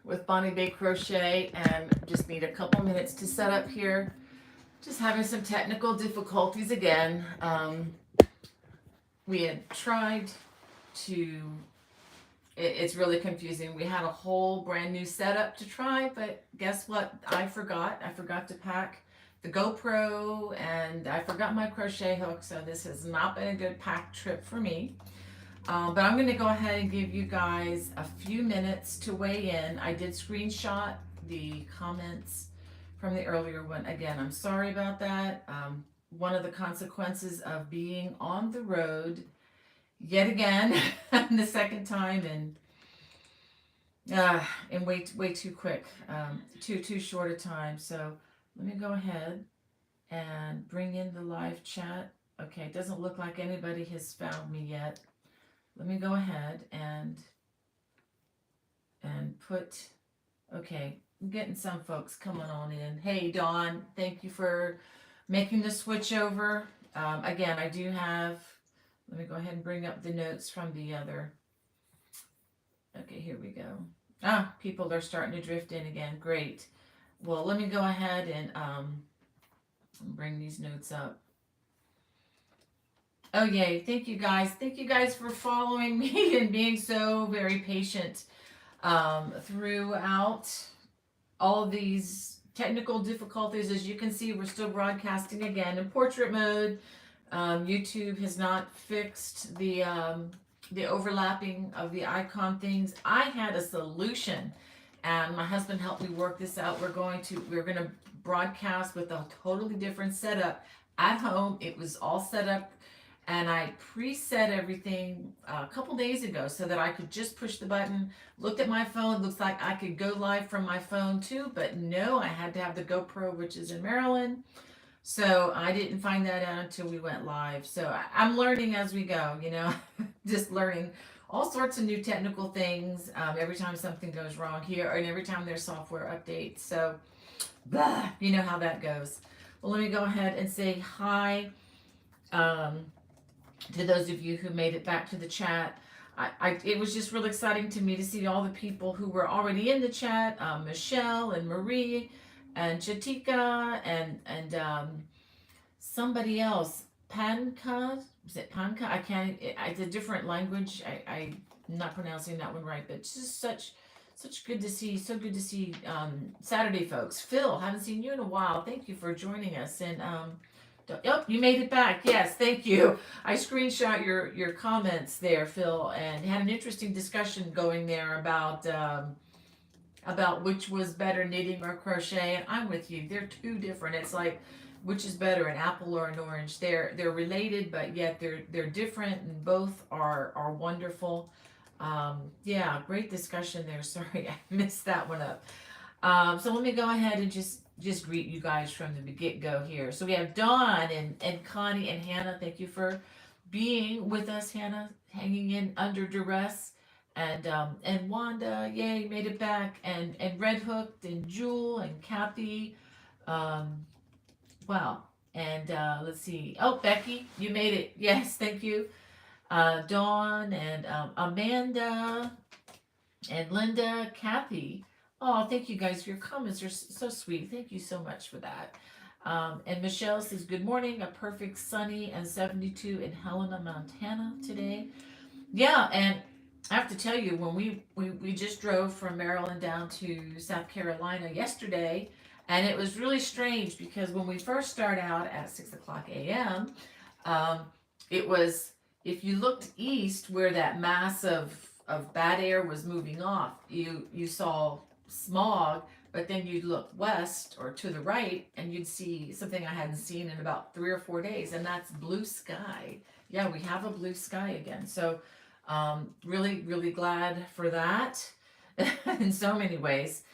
with Bonnie Bay Crochet and just need a couple minutes to set up here. Just having some technical difficulties again. We had tried to, it's really confusing. We had a whole brand new setup to try, but guess what? I forgot. I forgot to pack the GoPro and I forgot my crochet hook, so this has not been a good pack trip for me. But I'm going to go ahead and give you guys a few minutes to weigh in. I did screenshot the comments from the earlier one. Again, I'm sorry about that. One of the consequences of being on the road yet again, the second time, and way too quick, too short a time. So let me go ahead and bring in the live chat. Okay, it doesn't look like anybody has found me yet. Let me go ahead and put, okay, I'm getting some folks coming on in. Hey, Dawn, thank you for making the switch over. Again, I do have, let me go ahead and bring up the notes from the other. Okay, here we go. People are starting to drift in again. Great. Well, let me go ahead and bring these notes up. Oh, yay. Thank you guys. Thank you guys for following me and being so very patient throughout all of these technical difficulties. As you can see, we're still broadcasting again in portrait mode. YouTube has not fixed the overlapping of the icon things. I had a solution and my husband helped me work this out. We're going to broadcast with a totally different setup at home. It was all set up and I preset everything a couple days ago so that I could just push the button. Looked at my phone, looks like I could go live from my phone too, but no, I had to have the GoPro, which is in Maryland. So I didn't find that out until we went live. So I'm learning as we go, just learning all sorts of new technical things every time something goes wrong here, and every time there's software updates. So, you know how that goes. Well, let me go ahead and say hi to those of you who made it back to the chat. It was just really exciting to me to see all the people who were already in the chat, Michelle and Marie and Chatika and somebody else, Panka, is it Panka? I can't, it's a different language. I'm not pronouncing that one right, but it's just such good to see, so good to see Saturday folks. Phil, haven't seen you in a while. Thank you for joining us. And oh, you made it back. Yes, thank you. I screenshot your comments there, Phil, and had an interesting discussion going there about which was better, knitting or crochet. And I'm with you. They're two different. It's like which is better, an apple or an orange. They're related, but yet they're different, and both are wonderful. Yeah, great discussion there. Sorry, I messed that one up. So let me go ahead and just greet you guys from the get-go here. So we have Dawn and Connie and Hannah. Thank you for being with us, Hannah, hanging in under duress. And Wanda, yay, made it back. And Red Hooked and Jewel and Kathy. Um, wow. And let's see. Oh, Becky, you made it. Yes, thank you. Dawn and Amanda and Linda, Kathy. Oh, thank you guys. Your comments are so sweet. Thank you so much for that. And Michelle says, good morning. A perfect sunny and 72 in Helena, Montana today. Yeah, and I have to tell you, when we just drove from Maryland down to South Carolina yesterday, and it was really strange because when we first started out at 6 o'clock a.m., um, it was, if you looked east where that mass of bad air was moving off, you saw smog, but then you'd look west or to the right and you'd see something I hadn't seen in about 3 or 4 days, and that's blue sky. Yeah, we have a blue sky again. So really, really glad for that in so many ways.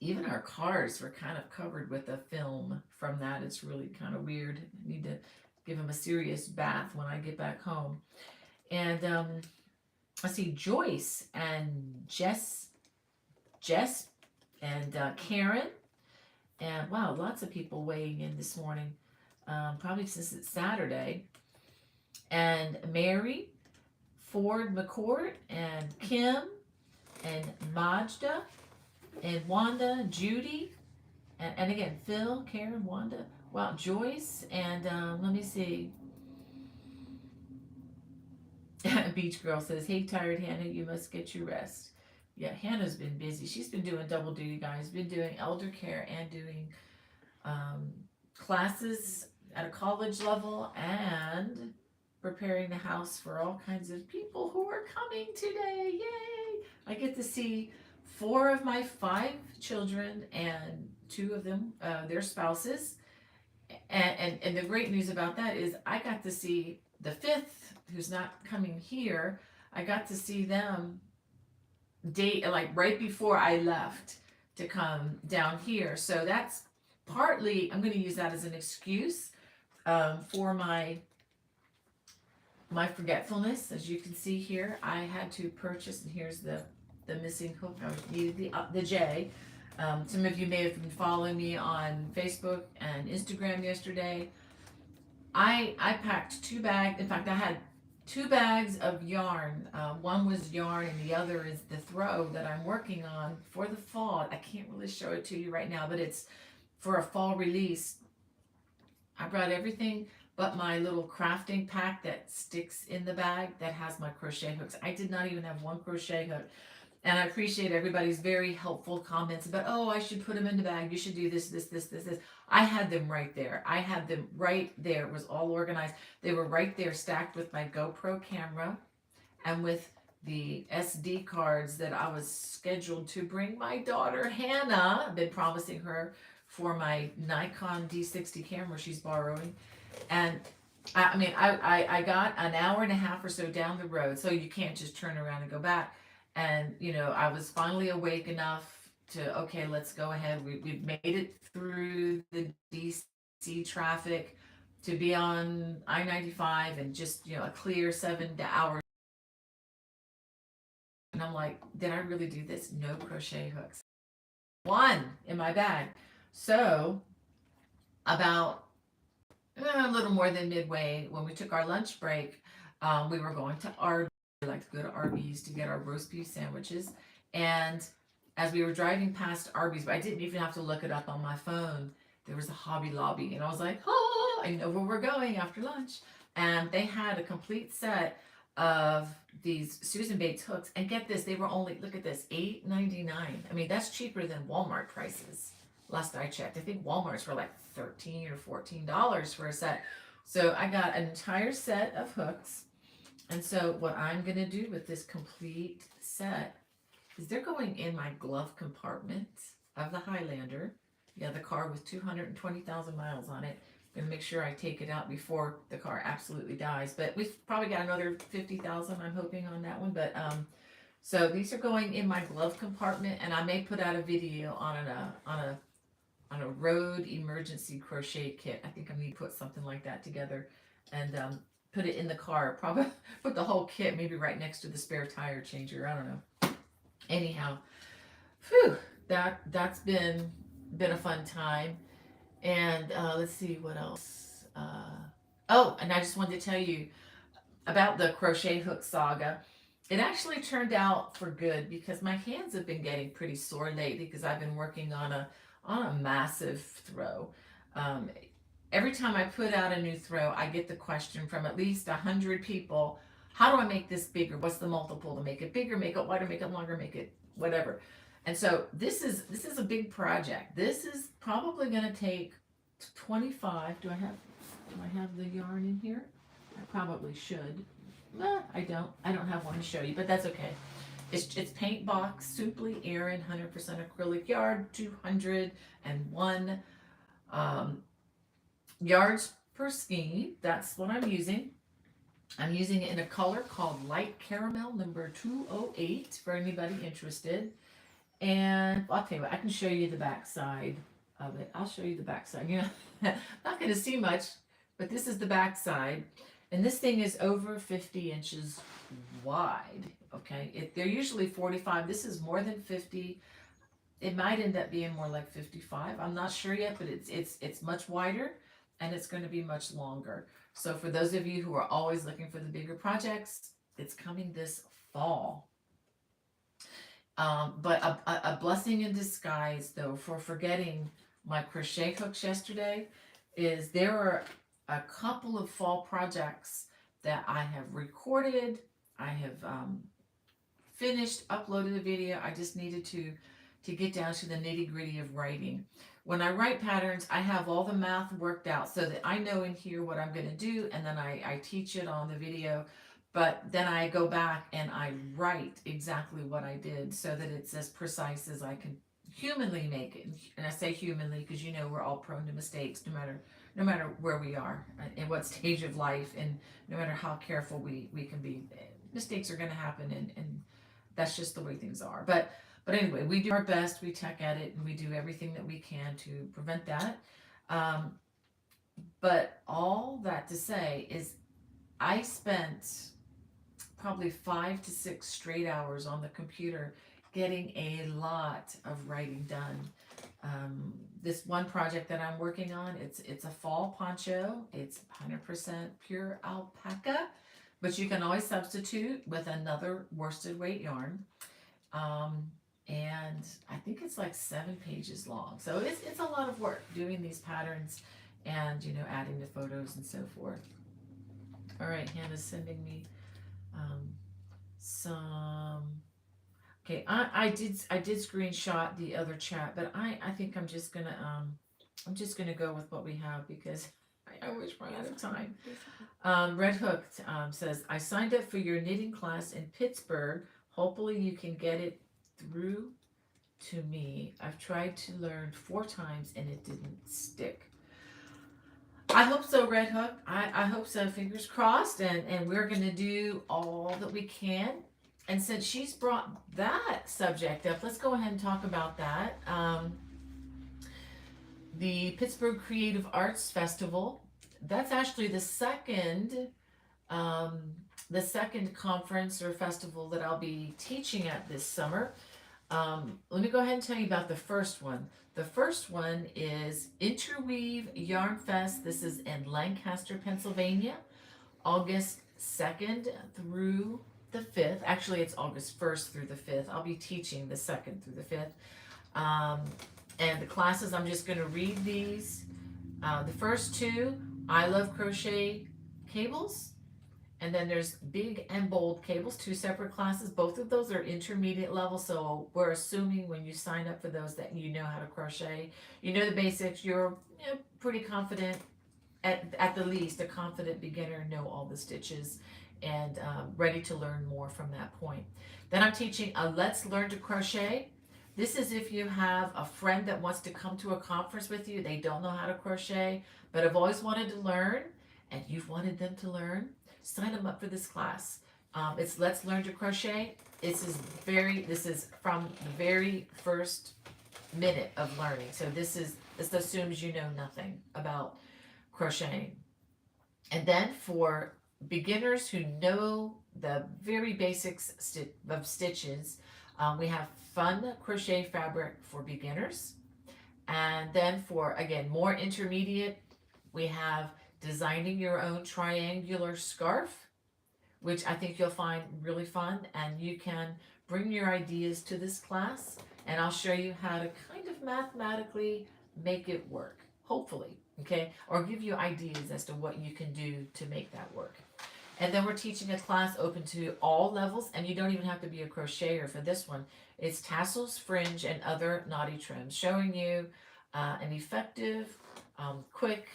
Even our cars were kind of covered with a film from that. It's really kind of weird. I need to give them a serious bath when I get back home. And I see Joyce and Jess and Karen. And wow, lots of people weighing in this morning. Probably since it's Saturday. And Mary, Ford McCourt, and Kim, and Majda and Wanda, Judy, and again, Phil, Karen, Wanda, wow, Joyce, and let me see. Beach Girl says, "Hey, tired Hannah, you must get your rest." Yeah, Hannah's been busy. She's been doing double duty, guys. Been doing elder care and doing um, classes at a college level and preparing the house for all kinds of people who are coming today. Yay! I get to see 4 of my 5 children and 2 of them, their spouses. And the great news about that is I got to see the 5th, who's not coming here. I got to see them date like right before I left to come down here. So that's partly, I'm going to use that as an excuse for my forgetfulness. As you can see here, I had to purchase, and here's the missing hook. I needed the J. Some of you may have been following me on Facebook and Instagram yesterday. I packed 2 bags. In fact, I had 2 bags of yarn. One was yarn, and the other is the throw that I'm working on for the fall. I can't really show it to you right now, but it's for a fall release. I brought everything but my little crafting pack that sticks in the bag that has my crochet hooks. I did not even have one crochet hook. And I appreciate everybody's very helpful comments about, oh, I should put them in the bag. You should do this, this, this, this, this. I had them right there. I had them right there. It was all organized. They were right there stacked with my GoPro camera and with the SD cards that I was scheduled to bring my daughter Hannah. I've been promising her for my Nikon D60 camera she's borrowing. And I got an hour and a half or so down the road, so you can't just turn around and go back. And, I was finally awake enough to, okay, let's go ahead. We've made it through the DC traffic to be on I-95 and just, a clear 7 hours. And I'm like, did I really do this? No crochet hooks. One in my bag. So about a little more than midway, when we took our lunch break, we were going to Arby's. We like to go to Arby's to get our roast beef sandwiches. And as we were driving past Arby's, but I didn't even have to look it up on my phone, there was a Hobby Lobby. And I was like, oh, I know where we're going after lunch. And they had a complete set of these Susan Bates hooks. And get this, they were only, look at this, $8.99. I mean, that's cheaper than Walmart prices. Last I checked, I think Walmart's were like $13 or $14 for a set. So I got an entire set of hooks. And so what I'm going to do with this complete set is they're going in my glove compartment of the Highlander. Yeah, the car with 220,000 miles on it. I'm going to make sure I take it out before the car absolutely dies. But we've probably got another 50,000, I'm hoping, on that one. But so these are going in my glove compartment, and I may put out a video on a road emergency crochet kit. I think I need to put something like that together and put it in the car. Probably put the whole kit maybe right next to the spare tire changer. I don't know. Anyhow, whew, that's been a fun time. And let's see what else. Oh, and I just wanted to tell you about the crochet hook saga. It actually turned out for good because my hands have been getting pretty sore lately because I've been working on a massive throw. Every time I put out a new throw, I get the question from at least 100 people, how do I make this bigger? What's the multiple to make it bigger, make it wider, make it longer, make it whatever? And so this is a big project. This is probably going to take 25. Do I have the yarn in here? I probably should. I don't have one to show you, but that's okay. It's paint box, Supli Aran 100% acrylic yarn, 201 yards per skein. That's what I'm using. I'm using it in a color called Light Caramel number 208 for anybody interested. And I'll tell you what, I can show you the back side of it. I'll show you the back side. Not going to see much, but this is the back side. And this thing is over 50 inches wide. Okay, they're usually 45. This is more than 50. It might end up being more like 55. I'm not sure yet, but it's much wider and it's going to be much longer. So for those of you who are always looking for the bigger projects, it's coming this fall. But a blessing in disguise, though, for forgetting my crochet hooks yesterday, is there are a couple of fall projects that I have recorded. I have finished, uploaded a video. I just needed to get down to the nitty gritty of writing. When I write patterns, I have all the math worked out so that I know in here what I'm going to do, and then I teach it on the video. But then I go back and I write exactly what I did so that it's as precise as I can humanly make it. And I say humanly because you know we're all prone to mistakes, no matter where we are in what stage of life, and no matter how careful we can be, mistakes are going to happen, and that's just the way things are. But anyway, we do our best. We tech edit and we do everything that we can to prevent that. Um, but all that to say is, I spent probably 5 to 6 straight hours on the computer getting a lot of writing done. This one project that I'm working on, it's a fall poncho. It's 100% pure alpaca, but you can always substitute with another worsted weight yarn. And I think it's like 7 pages long. So it's a lot of work doing these patterns and, you know, adding the photos and so forth. All right, Hannah's sending me some. Okay, I did screenshot the other chat, but I think I'm just gonna go with what we have because I always run out of time. Red Hook says, I signed up for your knitting class in Pittsburgh. Hopefully you can get it through to me. I've tried to learn 4 times and it didn't stick. I hope so, Red Hook. I hope so. Fingers crossed. And we're going to do all that we can. And since she's brought that subject up, let's go ahead and talk about that. The Pittsburgh Creative Arts Festival, that's actually the second conference or festival that I'll be teaching at this summer. Let me go ahead and tell you about the first one. The first one is Interweave Yarn Fest. This is in Lancaster, Pennsylvania, August 2nd through the 5th. Actually, it's August 1st through the 5th. I'll be teaching the 2nd through the 5th. And the classes, I'm just going to read these. The first 2, I Love Crochet cables. And then there's big and bold cables, 2 separate classes. Both of those are intermediate level, so we're assuming when you sign up for those that you know how to crochet. You know the basics, you're pretty confident, at the least, a confident beginner, know all the stitches, and ready to learn more from that point. Then I'm teaching a Let's Learn to Crochet. This is if you have a friend that wants to come to a conference with you, they don't know how to crochet, but have always wanted to learn, and you've wanted them to learn. Sign them up for this class. It's Let's Learn to Crochet. This is from the very first minute of learning. So this assumes you know nothing about crocheting. And then for beginners who know the very basics of stitches, we have Fun Crochet Fabric for beginners. And then for, again, more intermediate, we have Designing Your Own Triangular Scarf, which I think you'll find really fun, and you can bring your ideas to this class, and I'll show you how to kind of mathematically make it work, hopefully, okay, or give you ideas as to what you can do to make that work. And then we're teaching a class open to all levels, and you don't even have to be a crocheter for this one. It's Tassels, Fringe, and Other Knotty Trims, showing you an effective, quick,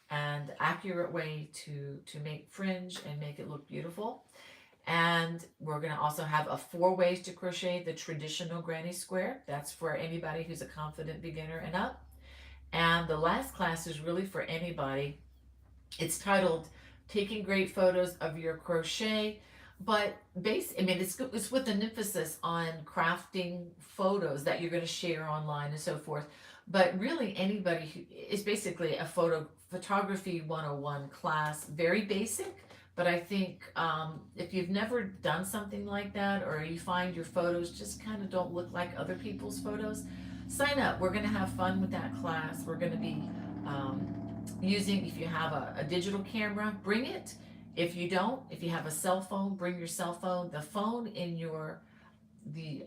and accurate way to make fringe and make it look beautiful. And we're going to also have a 4 ways to crochet the traditional granny square. That's for anybody who's a confident beginner and up. And the last class is really for anybody. It's titled Taking Great Photos of Your Crochet, but it's with an emphasis on crafting photos that you're going to share online and so forth. But really anybody who is basically a photography 101 class, very basic, but I think if you've never done something like that, or you find your photos just kind of don't look like other people's photos, sign up. We're going to have fun with that class. We're going to be using, if you have a digital camera, bring it. If you don't, if you have a cell phone, bring your cell phone. The phone in the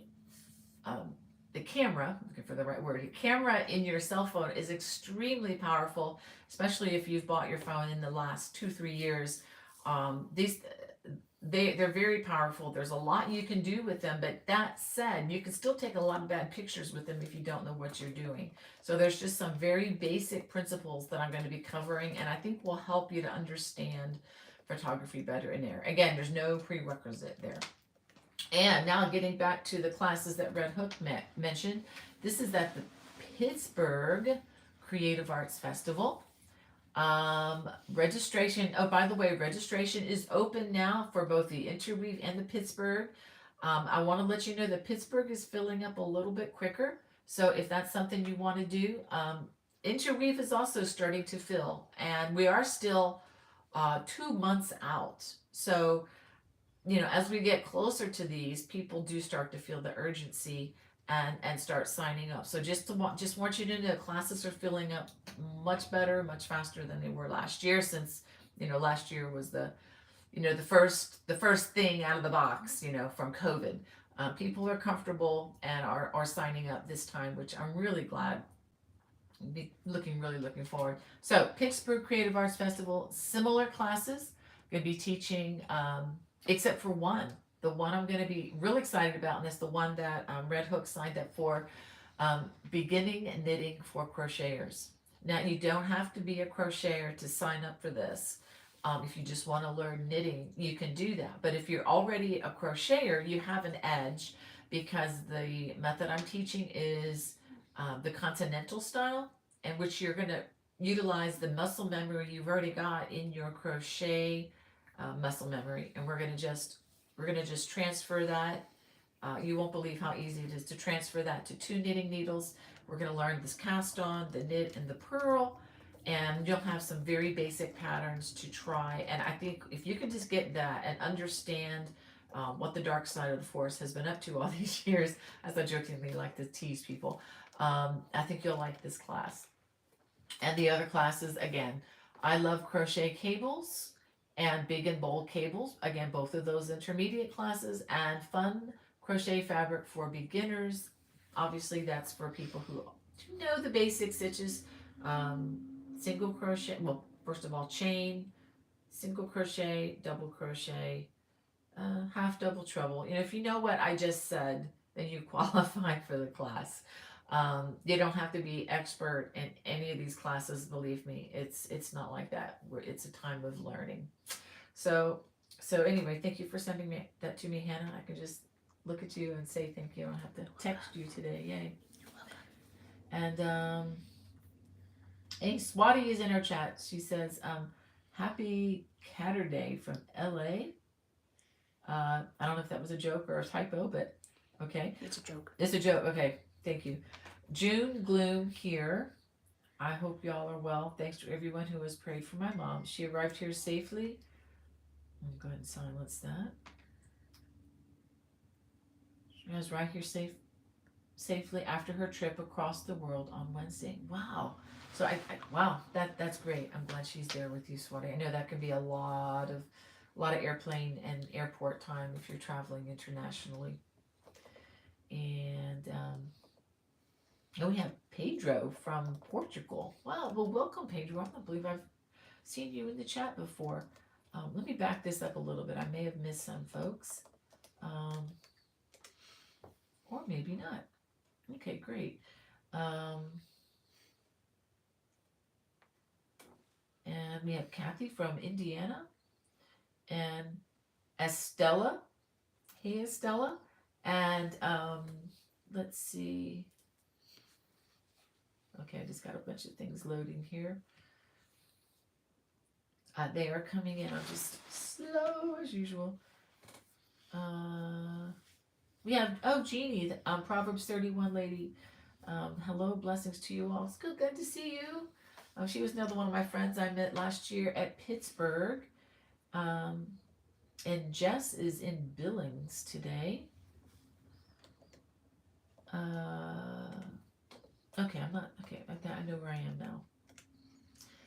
camera, looking for the right word, the camera in your cell phone is extremely powerful, especially if you've bought your phone in the last 2-3 years. These they're very powerful. There's a lot you can do with them, but that said, you can still take a lot of bad pictures with them if you don't know what you're doing. So there's just some very basic principles that I'm going to be covering, and I think will help you to understand photography better in there. Again, there's no prerequisite there. And now getting back to the classes that Red Hook mentioned, this is at the Pittsburgh Creative Arts Festival. Registration, oh, by the way, registration is open now for both the Interweave and the Pittsburgh. I want to let you know that Pittsburgh is filling up a little bit quicker. So if that's something you want to do, Interweave is also starting to fill, and we are still 2 months out. So, you know, as we get closer to these, people do start to feel the urgency and start signing up. So just want you to know classes are filling up much better, much faster than they were last year, since, you know, last year was the first thing out of the box, you know, from COVID. People are comfortable and are signing up this time, which I'm really glad. Really looking forward. So Pittsburgh Creative Arts Festival, similar classes. Going to be teaching, except for one. The one I'm going to be real excited about, and it's the one that Red Hook signed up for, beginning knitting for crocheters. Now, you don't have to be a crocheter to sign up for this. If you just want to learn knitting, you can do that. But if you're already a crocheter, you have an edge, because the method I'm teaching is the continental style, in which you're going to utilize the muscle memory you've already got in your crochet muscle memory, and we're going to just transfer that. You won't believe how easy it is to transfer that to 2 knitting needles. We're going to learn this cast on, the knit, and the purl, and you'll have some very basic patterns to try. And I think if you can just get that and understand what the dark side of the force has been up to all these years, as I jokingly like to tease people, I think you'll like this class. And the other classes, again, I love crochet cables and big and bold cables. Again, both of those intermediate classes, and fun crochet fabric for beginners. Obviously, that's for people who know the basic stitches. Single crochet, well, first of all, chain, single crochet, double crochet, half double treble. You know, if you know what I just said, then you qualify for the class. You don't have to be expert in any of these classes, believe me. It's not like that. It's a time of learning. So anyway, thank you for sending that to me, Hannah. I can just look at you and say thank you. I don't have to text you today. Yay. You're welcome. And hey, Swati is in our chat. She says, happy Catterday from LA. I don't know if that was a joke or a typo, but okay. It's a joke. It's a joke. Okay. Thank you. June Gloom here. I hope y'all are well. Thanks to everyone who has prayed for my mom. She arrived here safely. I'm going to go ahead and silence that. She was right here safely after her trip across the world on Wednesday. Wow. So wow, that's great. I'm glad she's there with you, Swati. I know that can be a lot of airplane and airport time if you're traveling internationally. And we have Pedro from Portugal. Wow, well, welcome, Pedro. I don't believe I've seen you in the chat before. Let me back this up a little bit. I may have missed some folks. Or maybe not. Okay, great. And we have Kathy from Indiana. And Estella. Hey, Estella. And let's see. Okay, I just got a bunch of things loading here. They are coming in. I'm just slow as usual. We have, Jeannie, Proverbs 31 lady. Hello, blessings to you all. It's good to see you. She was another one of my friends I met last year at Pittsburgh. And Jess is in Billings today. Okay, I know where I am now.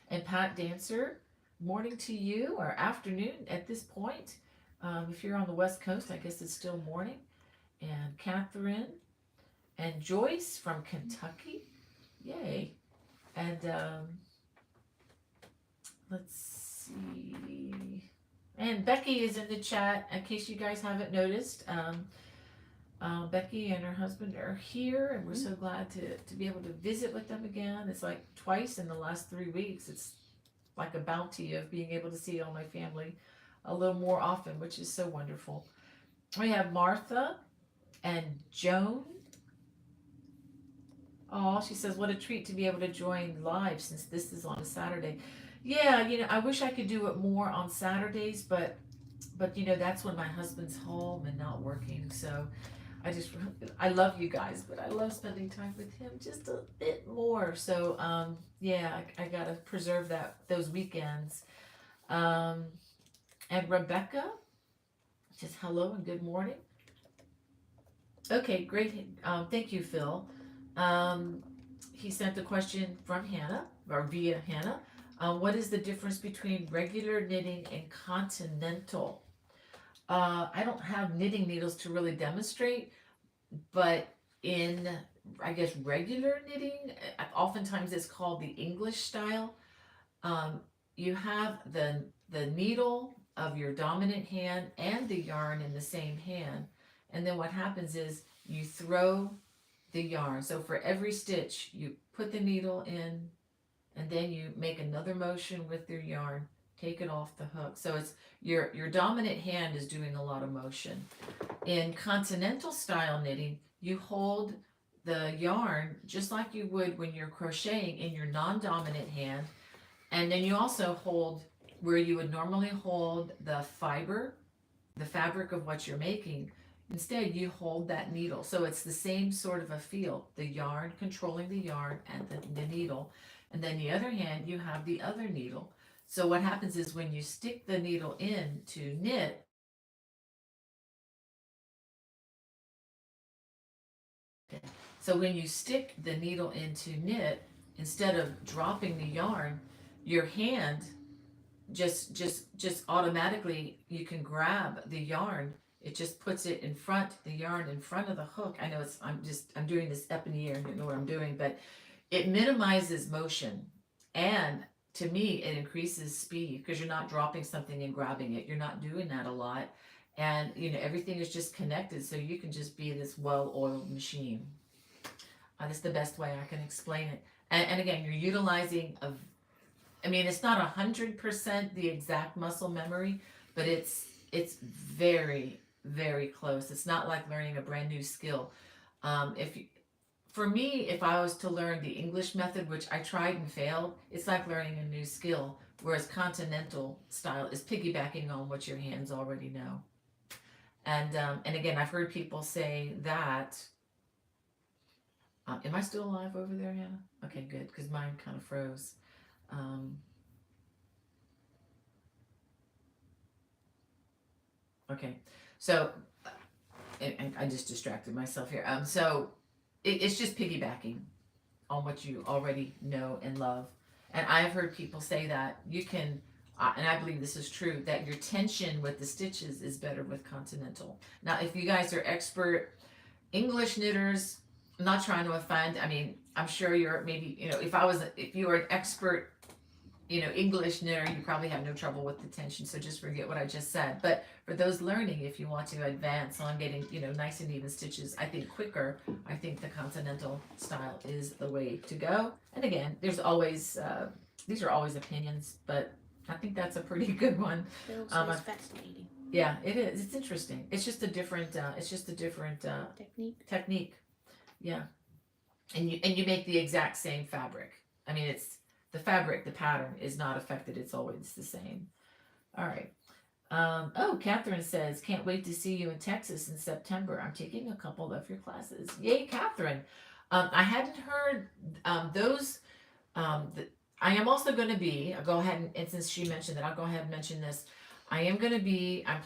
And Pat Dancer, morning to you, or afternoon at this point. If you're on the West Coast, I guess it's still morning. And Catherine and Joyce from Kentucky. Yay. And let's see. And Becky is in the chat, in case you guys haven't noticed. Becky and her husband are here, and we're so glad to be able to visit with them again. It's like twice in the last 3 weeks. It's like a bounty of being able to see all my family a little more often, which is so wonderful. We have Martha and Joan. Oh, she says, what a treat to be able to join live since this is on a Saturday. Yeah, I wish I could do it more on Saturdays, but that's when my husband's home and not working. So I love you guys, but I love spending time with him just a bit more. So yeah, I gotta preserve those weekends. And Rebecca, just hello and good morning. Okay, great. Thank you, Phil. He sent a question from Hannah, or via Hannah. What is the difference between regular knitting and continental? I don't have knitting needles to really demonstrate, but in, I guess, regular knitting, oftentimes it's called the English style. You have the needle of your dominant hand and the yarn in the same hand, and then what happens is you throw the yarn. So for every stitch, you put the needle in, and then you make another motion with your yarn, take it off the hook. So it's your dominant hand is doing a lot of motion. In continental style knitting, you hold the yarn just like you would when you're crocheting in your non-dominant hand, and then you also hold where you would normally hold the fabric of what you're making. Instead, you hold that needle. So it's the same sort of a feel, the yarn controlling the yarn and the needle. And then the other hand, you have the other needle. So what happens is when you stick the needle in to knit, so when you stick the needle into knit, instead of dropping the yarn, your hand just automatically, you can grab the yarn. It just puts it in front, the yarn in front of the hook. I know I'm doing this up in the air, I don't know what I'm doing, but it minimizes motion, and to me it increases speed because you're not dropping something and grabbing it. You're not doing that a lot, and everything is just connected, so you can just be this well-oiled machine. That's the best way I can explain it. And again, you're utilizing it's not 100% the exact muscle memory, but it's very, very close. It's not like learning a brand new skill. For me, if I was to learn the English method, which I tried and failed, it's like learning a new skill, whereas continental style is piggybacking on what your hands already know. And again, I've heard people say that, am I still alive over there, Hannah? Okay, good, because mine kind of froze. Okay, so, and I just distracted myself here. So it's just piggybacking on what you already know and love. And I've heard people say that you can, and I believe this is true, that your tension with the stitches is better with continental. Now, if you guys are expert English knitters, I'm not trying to offend. I'm sure you're maybe, if you were an expert, English knitter, you probably have no trouble with the tension. So just forget what I just said. But for those learning, if you want to advance on getting, nice and even stitches, I think quicker, I think the continental style is the way to go. And again, there's always, these are always opinions, but I think that's a pretty good one. It also is fascinating. Yeah, it is. It's interesting. It's just a different, technique. Yeah. And you make the exact same fabric. It's the fabric, the pattern is not affected. It's always the same. All right. Catherine says, can't wait to see you in Texas in September. I'm taking a couple of your classes. Yay, Catherine. I hadn't heard those. I am also going to be, I'll go ahead and since she mentioned that, I'll go ahead and mention this. I'm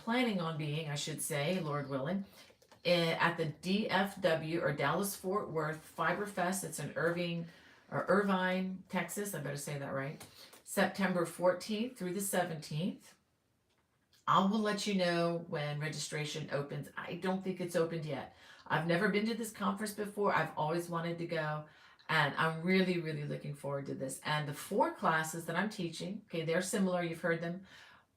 planning on being, I should say, Lord willing, at the DFW, or Dallas Fort Worth Fiber Fest. It's in Irvine, Texas. I better say that right. September 14th through the 17th. I will let you know when registration opens. I don't think it's opened yet. I've never been to this conference before. I've always wanted to go. And I'm really, really looking forward to this. And the 4 classes that I'm teaching, okay, they're similar. You've heard them.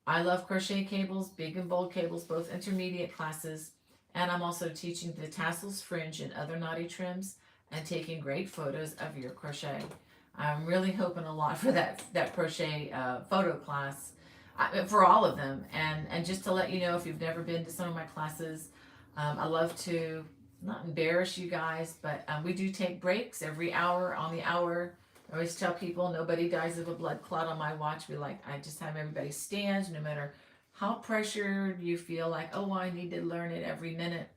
I love crochet cables, big and bold cables, both intermediate classes. And I'm also teaching the tassels, fringe, and other knotty trims and taking great photos of your crochet. I'm really hoping a lot for that crochet photo class for all of them. And just to let you know, if you've never been to some of my classes, I love to not embarrass you guys, but we do take breaks every hour on the hour. I always tell people nobody dies of a blood clot on my watch. I just have everybody stand, no matter how pressured you feel like, oh, I need to learn it every minute.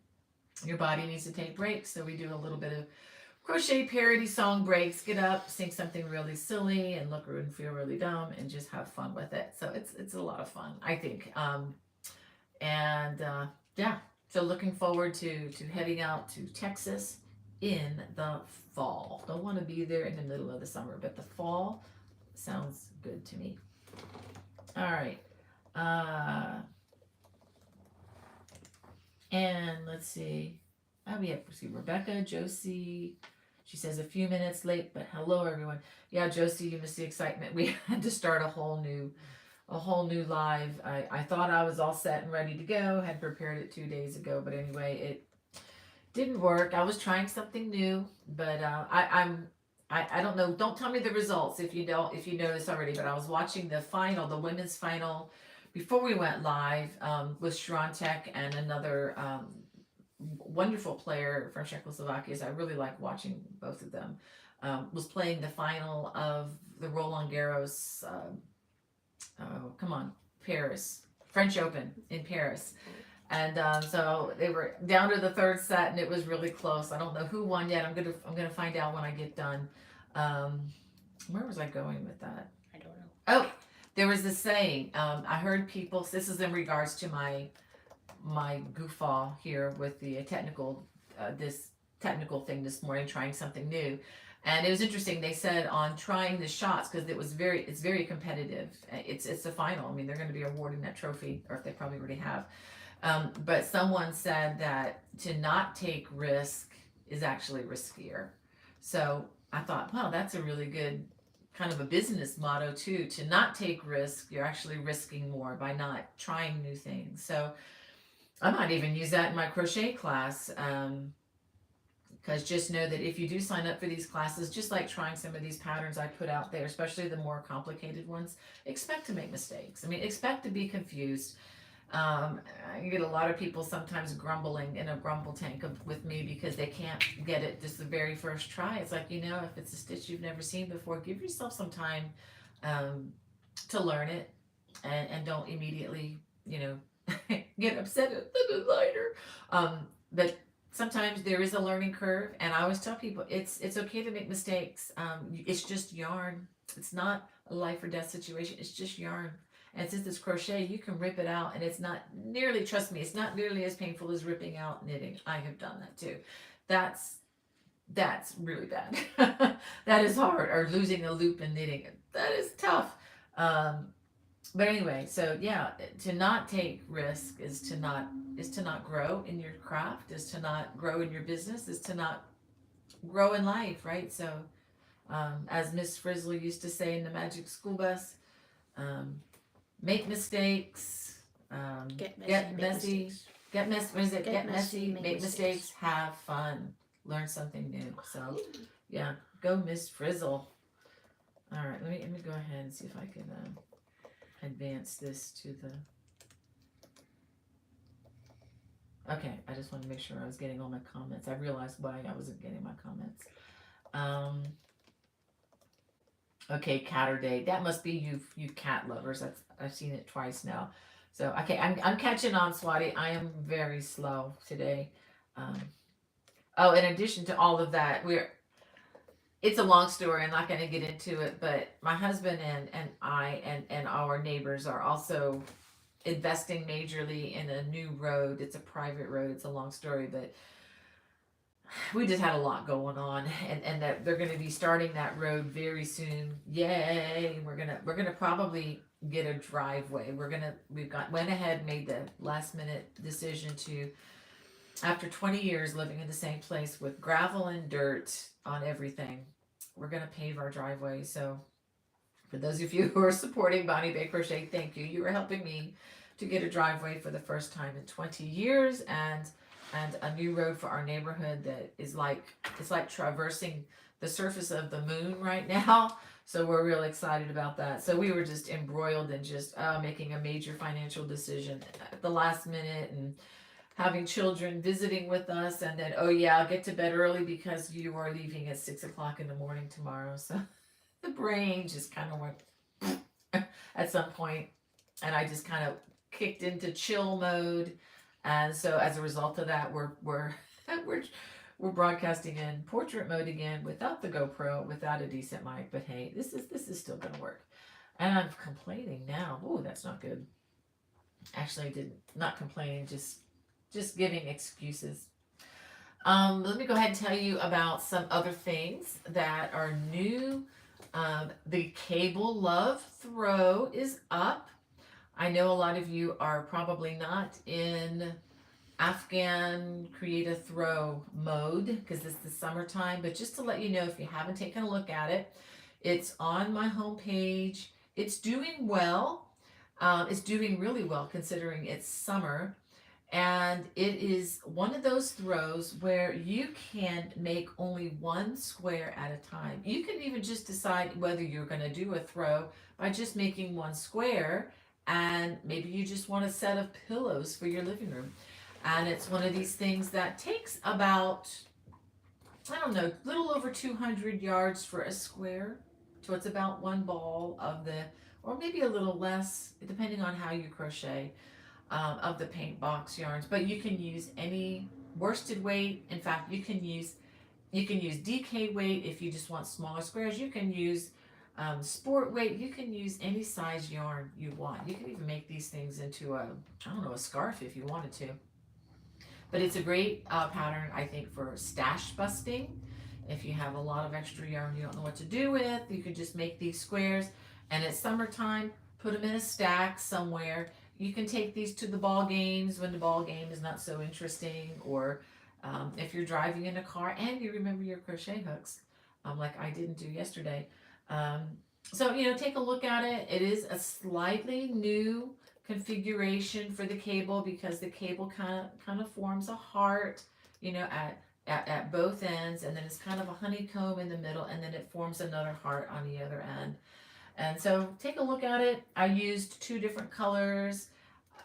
Your body needs to take breaks. So we do a little bit of crochet parody song breaks. Get up, sing something really silly, and look and feel really dumb, and just have fun with it. So it's a lot of fun, I think. Yeah. So looking forward to heading out to Texas in the fall. Don't want to be there in the middle of the summer, but the fall sounds good to me. All right. And let's see. Oh, yeah, see Rebecca, Josie. She says a few minutes late, but hello everyone. Yeah, Josie, you missed the excitement. We had to start a whole new live. I thought I was all set and ready to go. Had prepared it 2 days ago, but anyway, it didn't work. I was trying something new, but I don't know. Don't tell me the results if you know this already. But I was watching the women's final, before we went live with Shrantek and another wonderful player from Czechoslovakia. I really like watching both of them. Was playing the final of the Roland Garros. Paris French Open in Paris. And so they were down to the 3rd set, and it was really close. I don't know who won yet. I'm gonna find out when I get done. Where was I going with that? I don't know. Oh, there was this saying. I heard people. This is in regards to my goof-all here with the technical thing this morning, trying something new. And it was interesting. They said on trying the shots, because it's very competitive. It's the final. I mean, they're going to be awarding that trophy, or if they probably already have. But someone said that to not take risk is actually riskier. So I thought, well, that's a really good kind of a business motto too. To not take risk, you're actually risking more by not trying new things. So I might even use that in my crochet class. Because just know that if you do sign up for these classes, just like trying some of these patterns I put out there, especially the more complicated ones, expect to make mistakes. I mean, expect to be confused. I get a lot of people sometimes grumbling in a grumble tank with me because they can't get it just the very first try. It's like, if it's a stitch you've never seen before, give yourself some time to learn it, and don't immediately, get upset at the designer. But sometimes there is a learning curve, and I always tell people it's okay to make mistakes. It's just yarn. It's not a life or death situation. It's just yarn. And since it's crochet, you can rip it out, and it's not nearly, trust me, it's not nearly as painful as ripping out knitting. I have done that too. That's really bad. That is hard. Or losing a loop in knitting. That is tough. But anyway, so yeah, to not take risk is to not grow in your craft, is to not grow in your business, is to not grow in life, right? So, as Miss Frizzle used to say in the Magic School Bus, make mistakes, get messy, make mistakes, have fun, learn something new. So, yeah, go Miss Frizzle. All right, let me go ahead and see if I can advance this to the. Okay, I just want to make sure I was getting all my comments. I realized why I wasn't getting my comments. Okay, Catterday. That must be you cat lovers. I've seen it twice now. So okay, I'm catching on, Swati. I am very slow today. Oh, in addition to all of that, it's a long story. I'm not going to get into it, but my husband and I and our neighbors are also investing majorly in a new road. It's a private road. It's a long story, but we just had a lot going on, and that they're going to be starting that road very soon. Yay! We're gonna probably get a driveway. Went ahead, made the last minute decision to after 20 years living in the same place with gravel and dirt on everything, we're going to pave our driveway. So for those of you who are supporting Bonnie Bay Crochet, thank you. You are helping me to get a driveway for the first time in 20 years, and a new road for our neighborhood that is like, it's like traversing the surface of the moon right now. So we're real excited about that. So we were just embroiled in just making a major financial decision at the last minute, and having children visiting with us, and then, oh yeah, I'll get to bed early because you are leaving at 6 o'clock in the morning tomorrow. So the brain just kind of went at some point, and I just kind of kicked into chill mode. And so as a result of that, we're we're we're broadcasting in portrait mode again without the GoPro, without a decent mic. But hey, this is still gonna work. And I'm complaining now. Oh, that's not good. Actually, I didn't, not complaining, just giving excuses. Let me go ahead and tell you about some other things that are new. The cable love throw is up. I know a lot of you are probably not in Afghan create a throw mode because it's the summertime, but just to let you know, if you haven't taken a look at it, it's on my homepage. It's doing well. It's doing really well considering it's summer. And it is one of those throws where you can make only one square at a time. You can even just decide whether you're going to do a throw by just making one square, and maybe you just want a set of pillows for your living room. And it's one of these things that takes about, I don't know, a little over 200 yards for a square. So it's about one ball of the, or maybe a little less, depending on how you crochet, of the paint box yarns. But you can use any worsted weight. In fact, you can use DK weight if you just want smaller squares. You can use sport weight. You can use any size yarn you want. You can even make these things into a, I don't know, a scarf if you wanted to. But it's a great pattern, I think, for stash busting. If you have a lot of extra yarn you don't know what to do with, you can just make these squares. And it's summertime, put them in a stack somewhere. You can take these to the ball games when the ball game is not so interesting, or if you're driving in a car and you remember your crochet hooks, like I didn't do yesterday. So, take a look at it. It is a slightly new configuration for the cable because the cable kind of forms a heart, at both ends, and then it's kind of a honeycomb in the middle, and then it forms another heart on the other end. And so take a look at it. I used 2 different colors.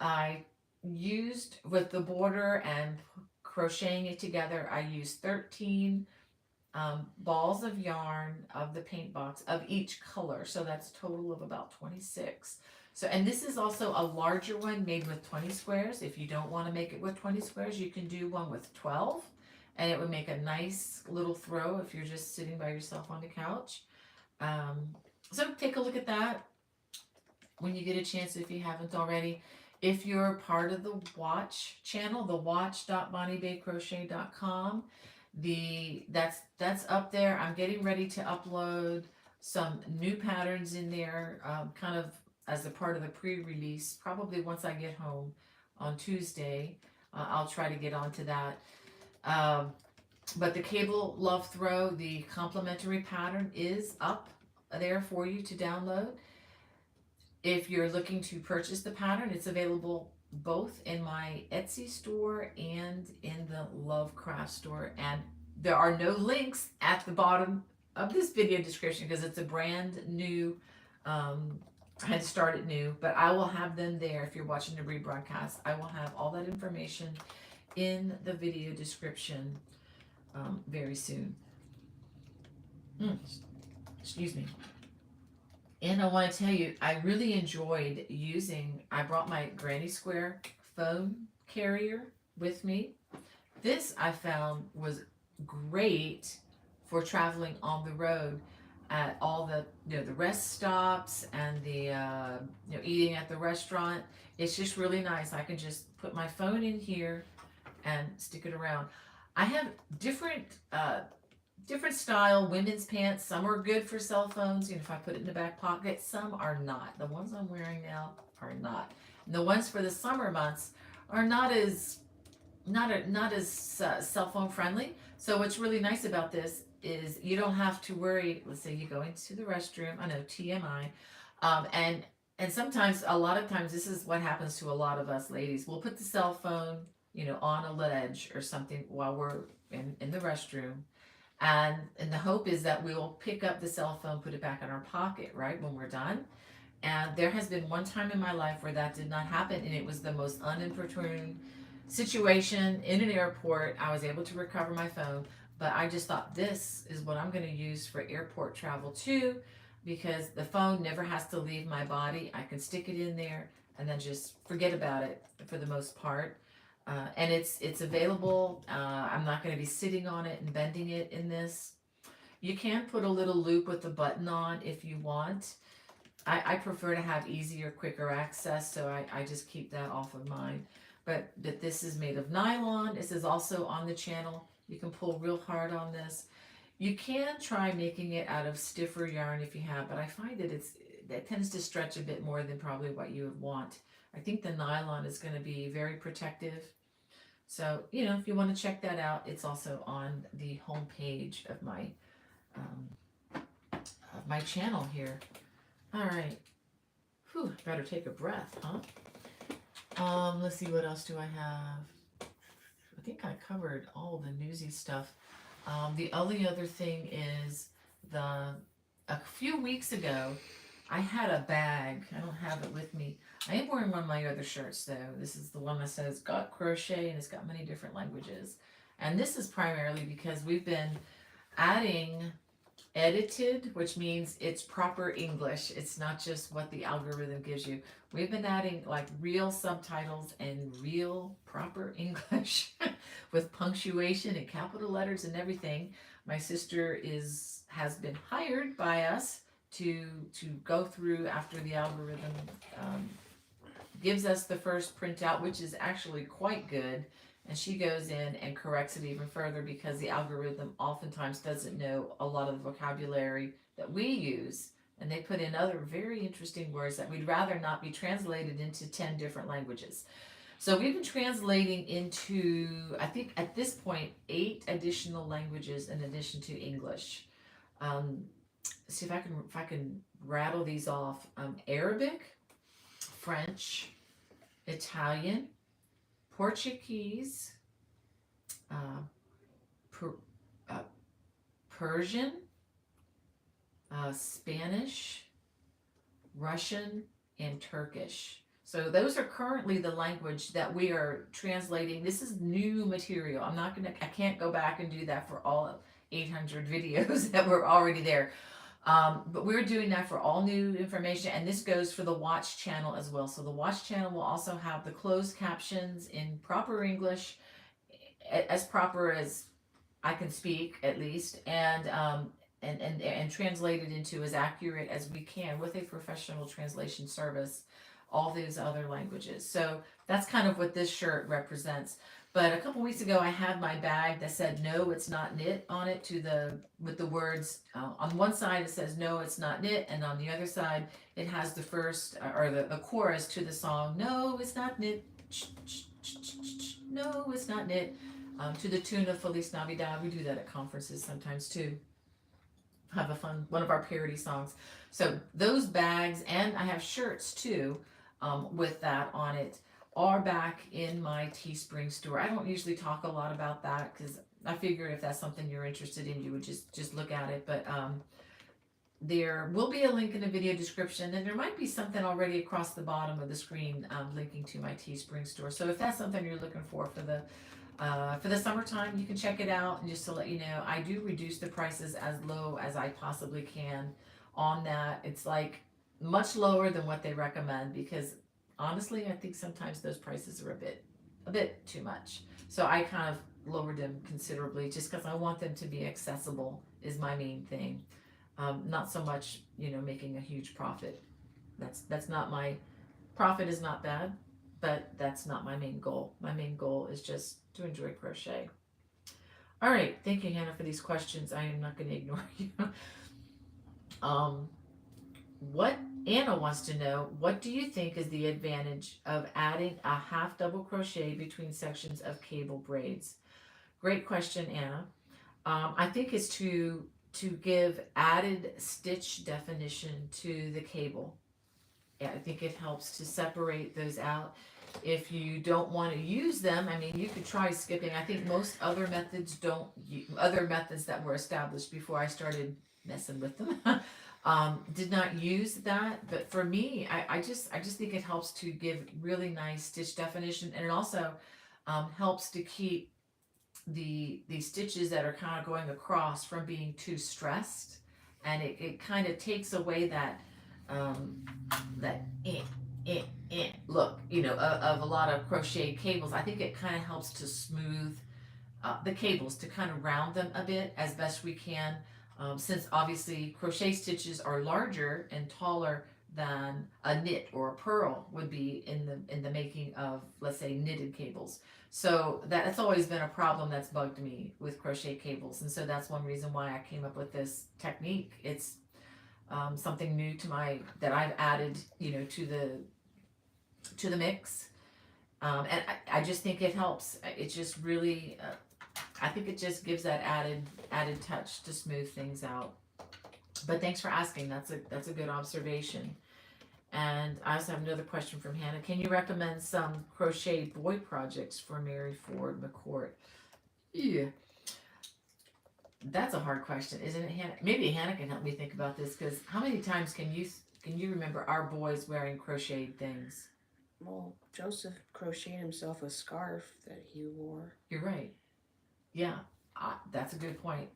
I used, with the border and crocheting it together, I used 13 balls of yarn of the paint box of each color. So that's a total of about 26. So, and this is also a larger one made with 20 squares. If you don't want to make it with 20 squares, you can do one with 12, and it would make a nice little throw if you're just sitting by yourself on the couch. So take a look at that when you get a chance if you haven't already. If you're part of the watch channel, the watch.bonniebaycrochet.com, that's up there. I'm getting ready to upload some new patterns in there, kind of as a part of the pre-release. Probably once I get home on Tuesday, I'll try to get onto that. But the cable love throw, the complimentary pattern, is up there for you to download. If you're looking to purchase the pattern, it's available both in my Etsy store and in the Lovecraft store. And there are no links at the bottom of this video description because it's a brand new, I had to start it new, but I will have them there. If you're watching the rebroadcast, I will have all that information in the video description very soon. Excuse me. And I want to tell you, I really enjoyed I brought my Granny Square phone carrier with me. This I found was great for traveling on the road at all the, the rest stops and the, eating at the restaurant. It's just really nice. I can just put my phone in here and stick it around. I have different style women's pants. Some are good for cell phones, if I put it in the back pocket. Some are not. The ones I'm wearing now are not. And the ones for the summer months are not as not as cell phone friendly. So what's really nice about this is you don't have to worry. Let's say you go into the restroom. I know TMI, and sometimes a lot of times this is what happens to a lot of us ladies. We'll put the cell phone, on a ledge or something while we're in the restroom. And the hope is that we'll pick up the cell phone, put it back in our pocket, right, when we're done. And there has been one time in my life where that did not happen, and it was the most unopportune situation in an airport. I was able to recover my phone, but I just thought this is what I'm going to use for airport travel too, because the phone never has to leave my body. I can stick it in there and then just forget about it for the most part. And it's available. I'm not going to be sitting on it and bending it in this. You can put a little loop with the button on if you want. I prefer to have easier, quicker access, so I just keep that off of mine. But this is made of nylon. This is also on the channel. You can pull real hard on this. You can try making it out of stiffer yarn if you have, but I find that tends to stretch a bit more than probably what you would want. I think the nylon is going to be very protective. So, if you want to check that out, it's also on the home page of my channel here. All right. Whew, better take a breath, huh? Let's see, what else do I have? I think I covered all the newsy stuff. The only other thing is a few weeks ago, I had a bag. I don't have it with me. I am wearing one of my other shirts though. This is the one that says got crochet and it's got many different languages. And this is primarily because we've been adding edited, which means it's proper English. It's not just what the algorithm gives you. We've been adding like real subtitles and real proper English with punctuation and capital letters and everything. My sister has been hired by us to go through after the algorithm gives us the first printout, which is actually quite good. And she goes in and corrects it even further because the algorithm oftentimes doesn't know a lot of the vocabulary that we use. And they put in other very interesting words that we'd rather not be translated into 10 different languages. So we've been translating into, I think at this point, 8 additional languages in addition to English. See if I can rattle these off. Arabic, French, Italian, Portuguese, Persian, Spanish, Russian, and Turkish. So those are currently the language that we are translating. This is new material. I can't go back and do that for all 800 videos that were already there. But we're doing that for all new information, and this goes for the Watch channel as well. So the Watch channel will also have the closed captions in proper English, as proper as I can speak at least, and translated into as accurate as we can with a professional translation service, all these other languages. So that's kind of what this shirt represents. But a couple weeks ago, I had my bag that said "No, it's not knit" on it with the words on one side it says "No, it's not knit," and on the other side it has the first or the chorus to the song "No, it's not knit." No, it's not knit. To the tune of Feliz Navidad. We do that at conferences sometimes too. Have a fun one of our parody songs. So those bags, and I have shirts too, with that on it, are back in my Teespring store. I don't usually talk a lot about that because I figured if that's something you're interested in, you would just look at it. But there will be a link in the video description, and there might be something already across the bottom of the screen linking to my Teespring store. So if that's something you're looking for the summertime, you can check it out. And just to let you know, I do reduce the prices as low as I possibly can on that. It's like much lower than what they recommend because honestly, I think sometimes those prices are a bit too much. So I kind of lowered them considerably just because I want them to be accessible is my main thing. Not so much, making a huge profit. That's not my profit is not bad, but that's not my main goal. My main goal is just to enjoy crochet. All right, thank you, Hannah, for these questions. I am not going to ignore you. What Anna wants to know, what do you think is the advantage of adding a half double crochet between sections of cable braids? Great question, Anna. I think it's to give added stitch definition to the cable. Yeah, I think it helps to separate those out. If you don't want to use them, I mean, you could try skipping. I think most other methods don't, other methods that were established before I started messing with them, did not use that. But for me, I just think it helps to give really nice stitch definition, and it also helps to keep the stitches that are kind of going across from being too stressed, and it kind of takes away that um, that look, of a lot of crochet cables. I think it kind of helps to smooth the cables, to kind of round them a bit as best we can, since obviously crochet stitches are larger and taller than a knit or a purl would be in the making of, let's say, knitted cables. So that's always been a problem that's bugged me with crochet cables, and so that's one reason why I came up with this technique. It's something new to my that I've added, to the mix, and I just think it helps. It just really, I think it just gives that added touch to smooth things out. But thanks for asking. That's a good observation. And I also have another question from Hannah. Can you recommend some crochet boy projects for Mary Ford McCourt? Yeah, that's a hard question, isn't it, Hannah? Maybe Hannah can help me think about this, because how many times can you remember our boys wearing crocheted things? Well, Joseph crocheted himself a scarf that he wore. You're right. Yeah, that's a good point.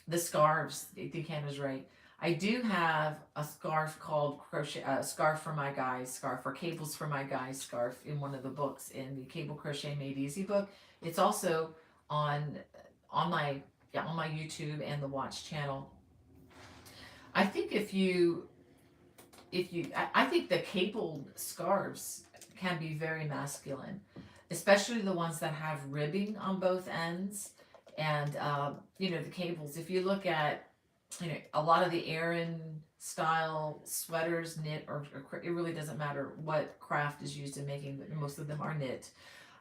The scarves. I think Hannah's right. I do have a scarf called crochet, scarf for my guys, scarf or cables for my guys, scarf in one of the books in the Cable Crochet Made Easy book. It's also on on my on my YouTube and the Watch channel. I think I think the cabled scarves can be very masculine, especially the ones that have ribbing on both ends, and the cables. If you look at a lot of the Aran style sweaters, knit or it really doesn't matter what craft is used in making them. Most of them are knit.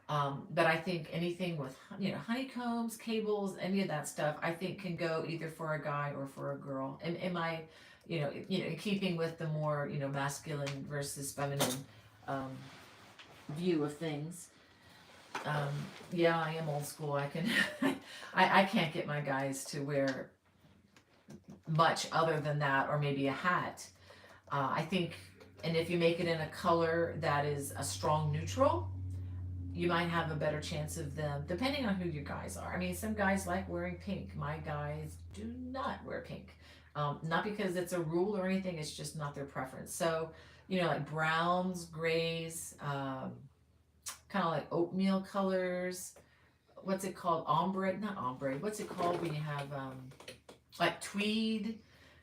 But I think anything with honeycombs, cables, any of that stuff, I think can go either for a guy or for a girl. And am I, in keeping with the more masculine versus feminine um, view of things. Yeah, I am old school. I can, I can't get my guys to wear much other than that, or maybe a hat. I think, and if you make it in a color that is a strong neutral, you might have a better chance of them, depending on who your guys are. I mean, some guys like wearing pink. My guys do not wear pink. Not because it's a rule or anything, it's just not their preference. So, like browns, grays, kind of like oatmeal colors. What's it called? Ombre? Not ombre. What's it called when you have like tweed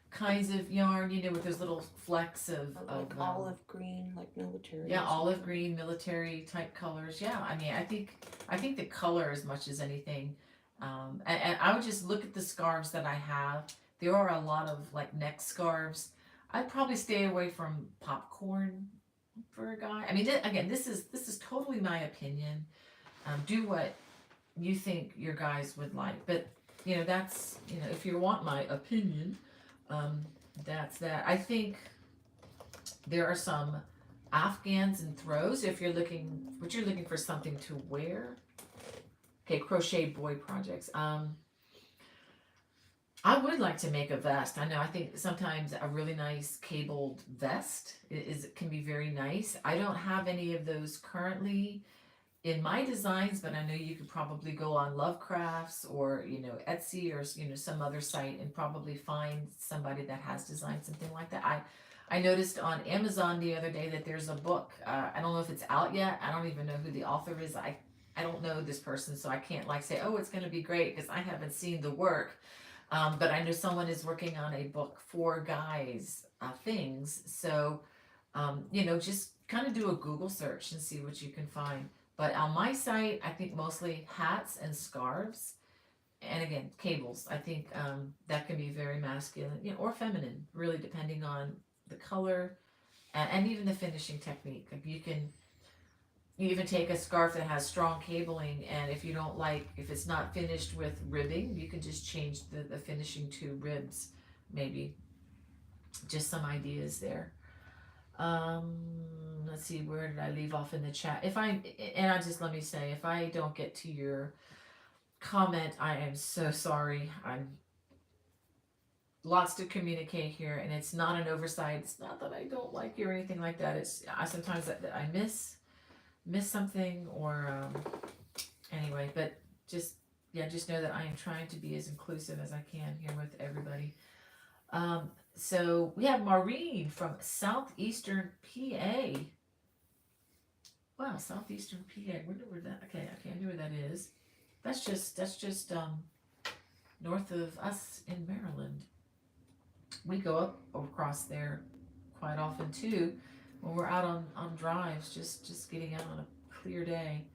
kinds of yarn, with those little flecks of Olive green, like military. Yeah, olive green, military type colors. Yeah, I mean, I think the color as much as anything. And I would just look at the scarves that I have. There are a lot of like neck scarves. I'd probably stay away from popcorn for a guy. I mean, again, this is totally my opinion. Do what you think your guys would like, but that's if you want my opinion, that's that. I think there are some afghans and throws if you're looking for something to wear. Okay, crochet boy projects. I would like to make a vest. I know. I think sometimes a really nice cabled vest can be very nice. I don't have any of those currently in my designs, but I know you could probably go on Lovecrafts or Etsy or some other site and probably find somebody that has designed something like that. I noticed on Amazon the other day that there's a book. I don't know if it's out yet. I don't even know who the author is. I don't know this person, so I can't say, oh, it's going to be great, because I haven't seen the work. But I know someone is working on a book for guys things. So, just kind of do a Google search and see what you can find. But on my site, I think mostly hats and scarves, and again, cables. I think that can be very masculine, or feminine, really depending on the color, and even the finishing technique. Like you even take a scarf that has strong cabling, and if you don't like, if it's not finished with ribbing, you can just change the finishing to ribs, maybe. Just some ideas there. Um, let's see, where did I leave off in the chat? And I just, let me say, if I don't get to your comment, I am so sorry. I'm lots to communicate here, and it's not an oversight. It's not that I don't like you or anything like that. It's I sometimes that I miss something, or anyway. But just, yeah, just know that I am trying to be as inclusive as I can here with everybody. So we have Maureen from southeastern PA. Wow, southeastern PA. I wonder where that. Okay, I know where that is. That's just north of us in Maryland. We go up across there quite often too, when we're out on drives, just getting out on a clear day.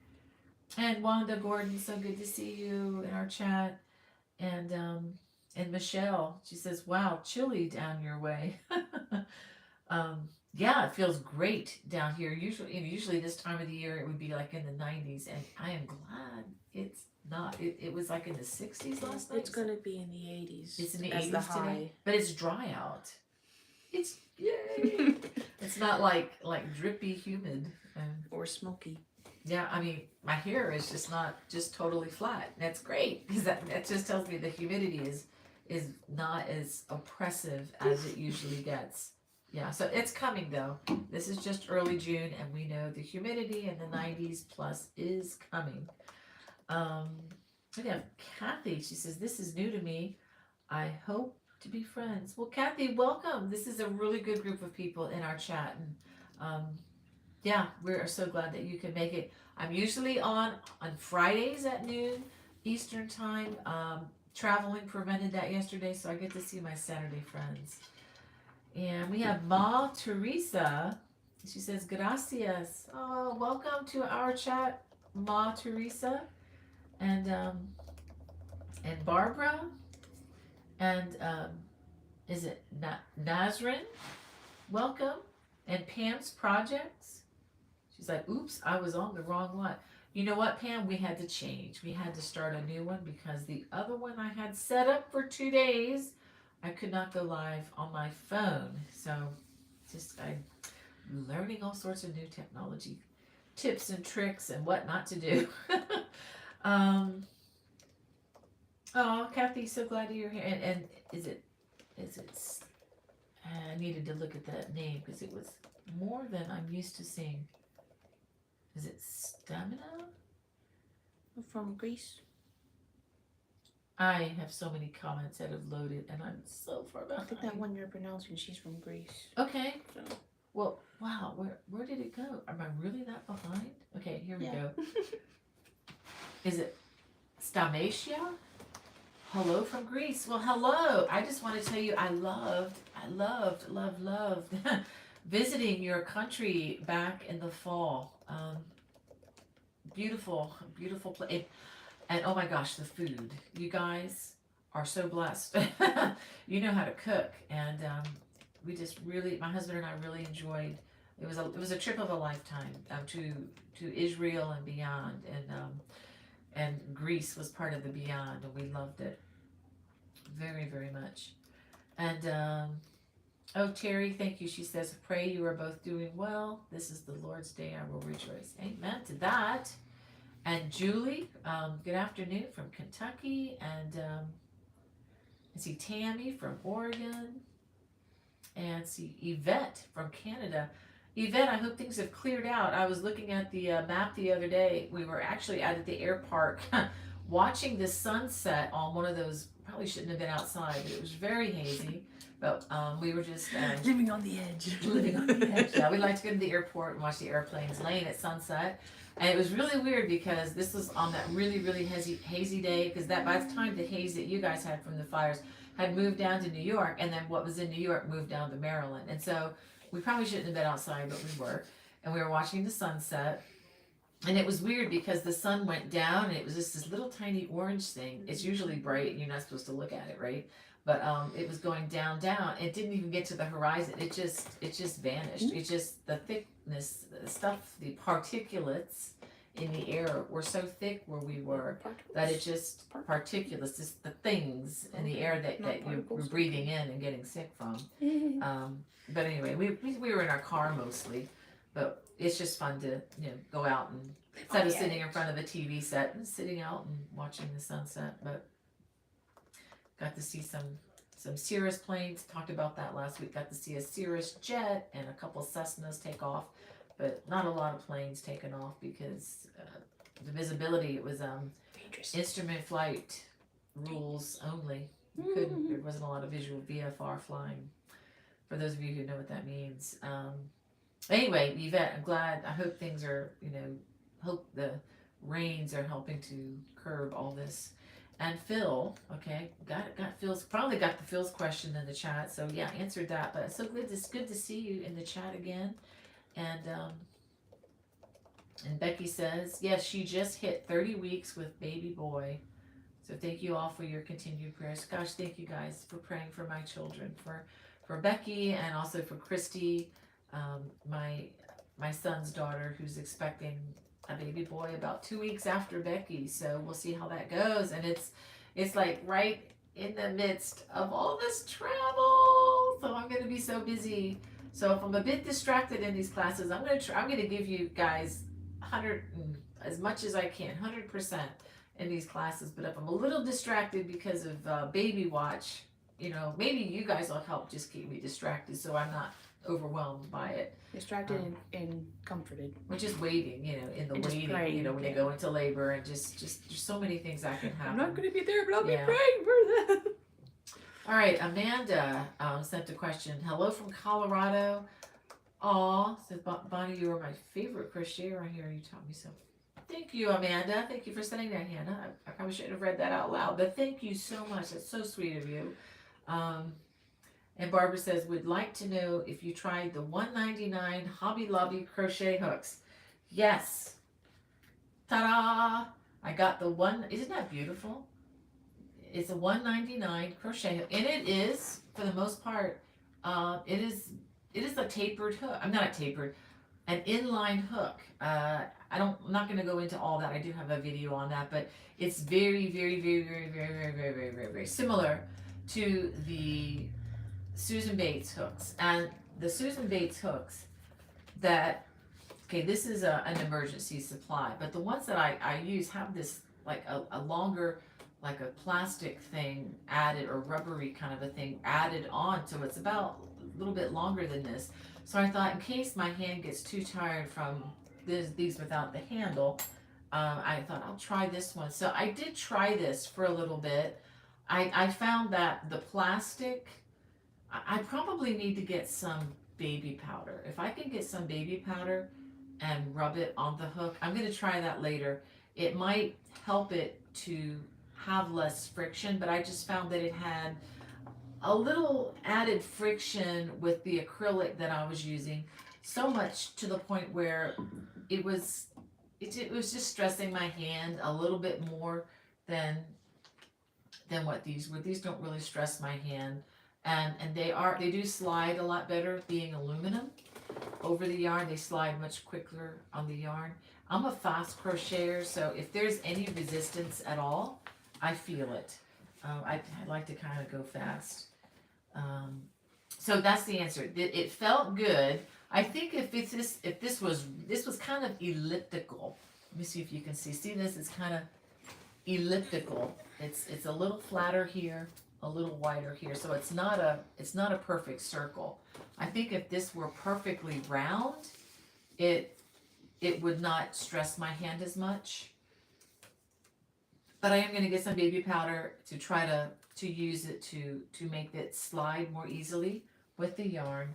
And Wanda Gordon, so good to see you in our chat. And Michelle, she says, "Wow, chilly down your way." Yeah, it feels great down here. Usually this time of the year it would be like in the 90s, and I am glad it's not. It was like in the 60s last night. It's gonna be in the 80s. It's in the as 80s the today, high. but it's dry out. It's yay! It's not like drippy, humid, or smoky. yeah. I mean, my hair is just not just totally flat. That's great, because that just tells me the humidity is not as oppressive as it usually gets. Yeah, so it's coming though. This is just early June, and we know the humidity in the 90s plus is coming. We have Kathy. She says, "This is new to me. I hope to be friends." Well, Kathy, welcome. This is a really good group of people in our chat, and yeah, we're so glad that you can make it. I'm usually on Fridays at noon Eastern time. Traveling prevented that yesterday, so I get to see my Saturday friends. And we have Ma Teresa. She says, "Gracias." Oh, welcome to our chat, Ma Teresa, and Barbara, and is it Nazrin? Welcome, and Pam's Projects. She's like, "Oops, I was on the wrong one." You know what, Pam? We had to change. We had to start a new one because the other one I had set up for 2 days, I could not go live on my phone. So I'm learning all sorts of new technology tips and tricks and what not to do. Oh, Kathy, so glad you're here. And is it I needed to look at that name because it was more than I'm used to seeing. Is it Stamina? From Greece. I have so many comments that have loaded, and I'm so far behind. I think that one you're pronouncing, she's from Greece. Okay. So. Well, wow. Where did it go? Am I really that behind? Okay, here we go. Is it Stamatia? Hello from Greece. Well, hello. I just want to tell you, I loved visiting your country back in the fall. Beautiful place. And oh my gosh, the food. You guys are so blessed. You know how to cook. And we just really, my husband and I really enjoyed, it was a trip of a lifetime to Israel and beyond. And Greece was part of the beyond, and we loved it very, very much. And oh, Terry, thank you. She says, "Pray you are both doing well. This is the Lord's day. I will rejoice." Amen to that. And Julie, good afternoon from Kentucky. And I see Tammy from Oregon. And see Yvette from Canada. Yvette, I hope things have cleared out. I was looking at the map the other day. We were actually out at the air park watching the sunset on one of those, probably shouldn't have been outside, but it was very hazy. But we were just living on the edge. Living on the edge. Yeah, we like to go to the airport and watch the airplanes laying at sunset. And it was really weird because this was on that really, really hazy day, because that by the time the haze that you guys had from the fires had moved down to New York, and then what was in New York moved down to Maryland. And so we probably shouldn't have been outside, but we were. And we were watching the sunset. And it was weird because the sun went down and it was just this little tiny orange thing. It's usually bright and you're not supposed to look at it, right? but it was going down, down. It didn't even get to the horizon. It just vanished. It just, the thickness, the stuff, the particulates in the air were so thick where we were that it just particulates, just the things in the air that you were breathing in and getting sick from. But anyway, we were in our car mostly, but it's just fun to go out and instead of sitting in front of a TV set and sitting out and watching the sunset. But got to see some Cirrus planes. Talked about that last week. Got to see a Cirrus jet and a couple Cessnas take off, but not a lot of planes taking off because the visibility, it was instrument flight rules only. You couldn't. There wasn't a lot of visual VFR flying. For those of you who know what that means. Anyway, Yvette, I'm glad. I hope things are, hope the rains are helping to curb all this. And Phil, okay, got Phil's, probably got the Phil's question in the chat. So yeah, answered that. But it's so good. It's good to see you in the chat again. And Becky says, yes, she just hit 30 weeks with baby boy. So thank you all for your continued prayers. Gosh, thank you guys for praying for my children, for Becky and also for Christy, my son's daughter, who's expecting a baby boy about 2 weeks after Becky. So we'll see how that goes. And it's like right in the midst of all this travel. So I'm going to be so busy. So if I'm a bit distracted in these classes, I'm going to give you guys 100, as much as I can, 100% in these classes. But if I'm a little distracted because of baby watch, maybe you guys will help just keep me distracted so I'm not overwhelmed by it. Distracted and comforted. We're just waiting, in the and waiting, praying, when you go into labor, and just there's so many things that can happen. I'm not going to be there, but I'll be praying for them. All right, Amanda sent a question. Hello from Colorado. Aw, says Bonnie, you are my favorite crocheter. I hear you taught me so. Thank you, Amanda. Thank you for sending that, Hannah. I probably shouldn't have read that out loud, but thank you so much. That's so sweet of you. And Barbara says, would like to know if you tried the $1.99 Hobby Lobby crochet hooks. Yes. Ta-da! I got the one. Isn't that beautiful? It's a $1.99 crochet hook, and it is, for the most part, it is a tapered hook. I'm not a tapered, an inline hook. I'm not going to go into all that. I do have a video on that, but it's very, very, very, very, very, very, very, very, very, very similar to the Susan Bates hooks. And the Susan Bates hooks this is an emergency supply, but the ones that I use have this like a longer, like a plastic thing added, or rubbery kind of a thing added on, so it's about a little bit longer than this. So I thought, in case my hand gets too tired from these without the handle, I thought I'll try this one. So I did try this for a little bit. I found that the plastic, I probably need to get some baby powder. If I can get some baby powder and rub it on the hook, I'm going to try that later. It might help it to have less friction, but I just found that it had a little added friction with the acrylic that I was using, so much to the point where it was just stressing my hand a little bit more than what these were. These don't really stress my hand, and they do slide a lot better being aluminum over the yarn. They slide much quicker on the yarn. I'm a fast crocheter, so if there's any resistance at all, I feel it. I like to kind of go fast. So that's the answer. It felt good. I think if this was kind of elliptical. Let me see if you can see. See this? It's kind of elliptical. It's a little flatter here, a little wider here. So it's not a perfect circle. I think if this were perfectly round, it would not stress my hand as much. But I am going to get some baby powder to try to use it to make it slide more easily with the yarn.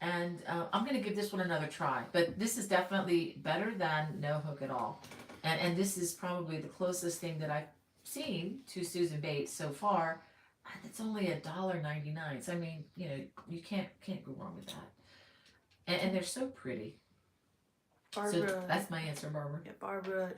And I'm going to give this one another try. But this is definitely better than no hook at all. And this is probably the closest thing that I've seen to Susan Bates so far. And it's only $1.99. So I mean, you can't go wrong with that. And they're so pretty. Barbara, so that's my answer, Barbara. Yeah, Barbara,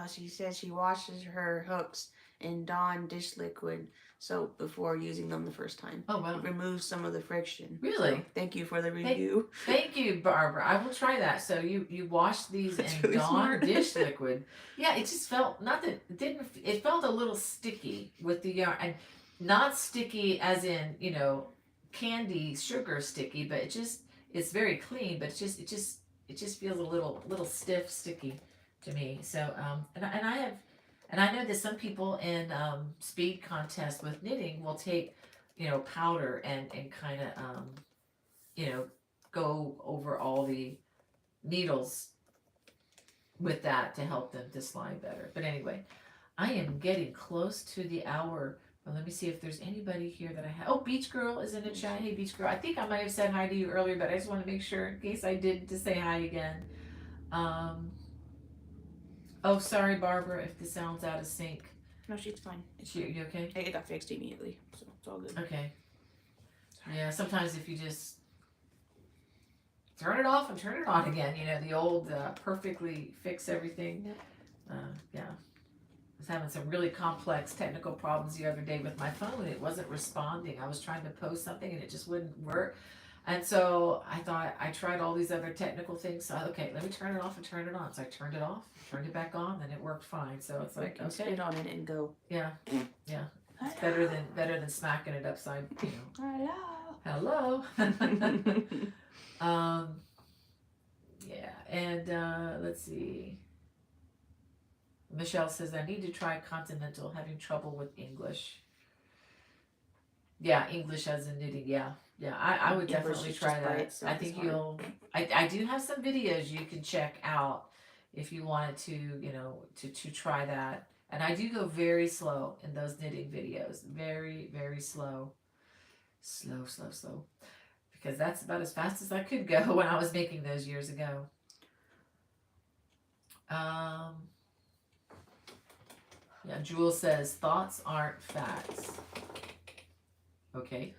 she says she washes her hooks and Dawn dish liquid soap before using them the first time. Oh, wow. It removes some of the friction. Really? So, thank you for the review. Thank you, Barbara. I will try that. So you washed these That's in really Dawn smart. dish liquid. Yeah, it just felt not that it didn't. It felt a little sticky with the yarn, and not sticky as in candy sugar sticky, but it's very clean. But it just feels a little stiff, sticky to me. So and I know that some people in speed contests with knitting will take powder and kind of go over all the needles with that to help them to slide better. But anyway, I am getting close to the hour. But let me see if there's anybody here that I have. Oh, Beach Girl is in the chat. Hey, Beach Girl. I think I might have said hi to you earlier, but I just want to make sure in case I did to say hi again. Oh, sorry, Barbara, if this sounds out of sync. No, she's fine. You okay? It got fixed immediately, so it's all good. Okay. Yeah, sometimes if you just turn it off and turn it on again, the old perfectly fix everything. Yep. Yeah. I was having some really complex technical problems the other day with my phone. It wasn't responding. I was trying to post something and it just wouldn't work. And so I thought I tried all these other technical things. So okay, let me turn it off and turn it on. So I turned it off, turned it back on, and it worked fine. So it's like, okay, spit on it and go. Yeah, yeah. It's better than smacking it upside. Hello. Yeah, and let's see. Michelle says I need to try continental. Having trouble with English. Yeah, English as in knitting. Yeah. I would definitely try that. I think I do have some videos you can check out if you wanted to to try that. And I do go very slow in those knitting videos. Very, very slow. Slow. Because that's about as fast as I could go when I was making those years ago. Yeah, Jewel says thoughts aren't facts. Okay.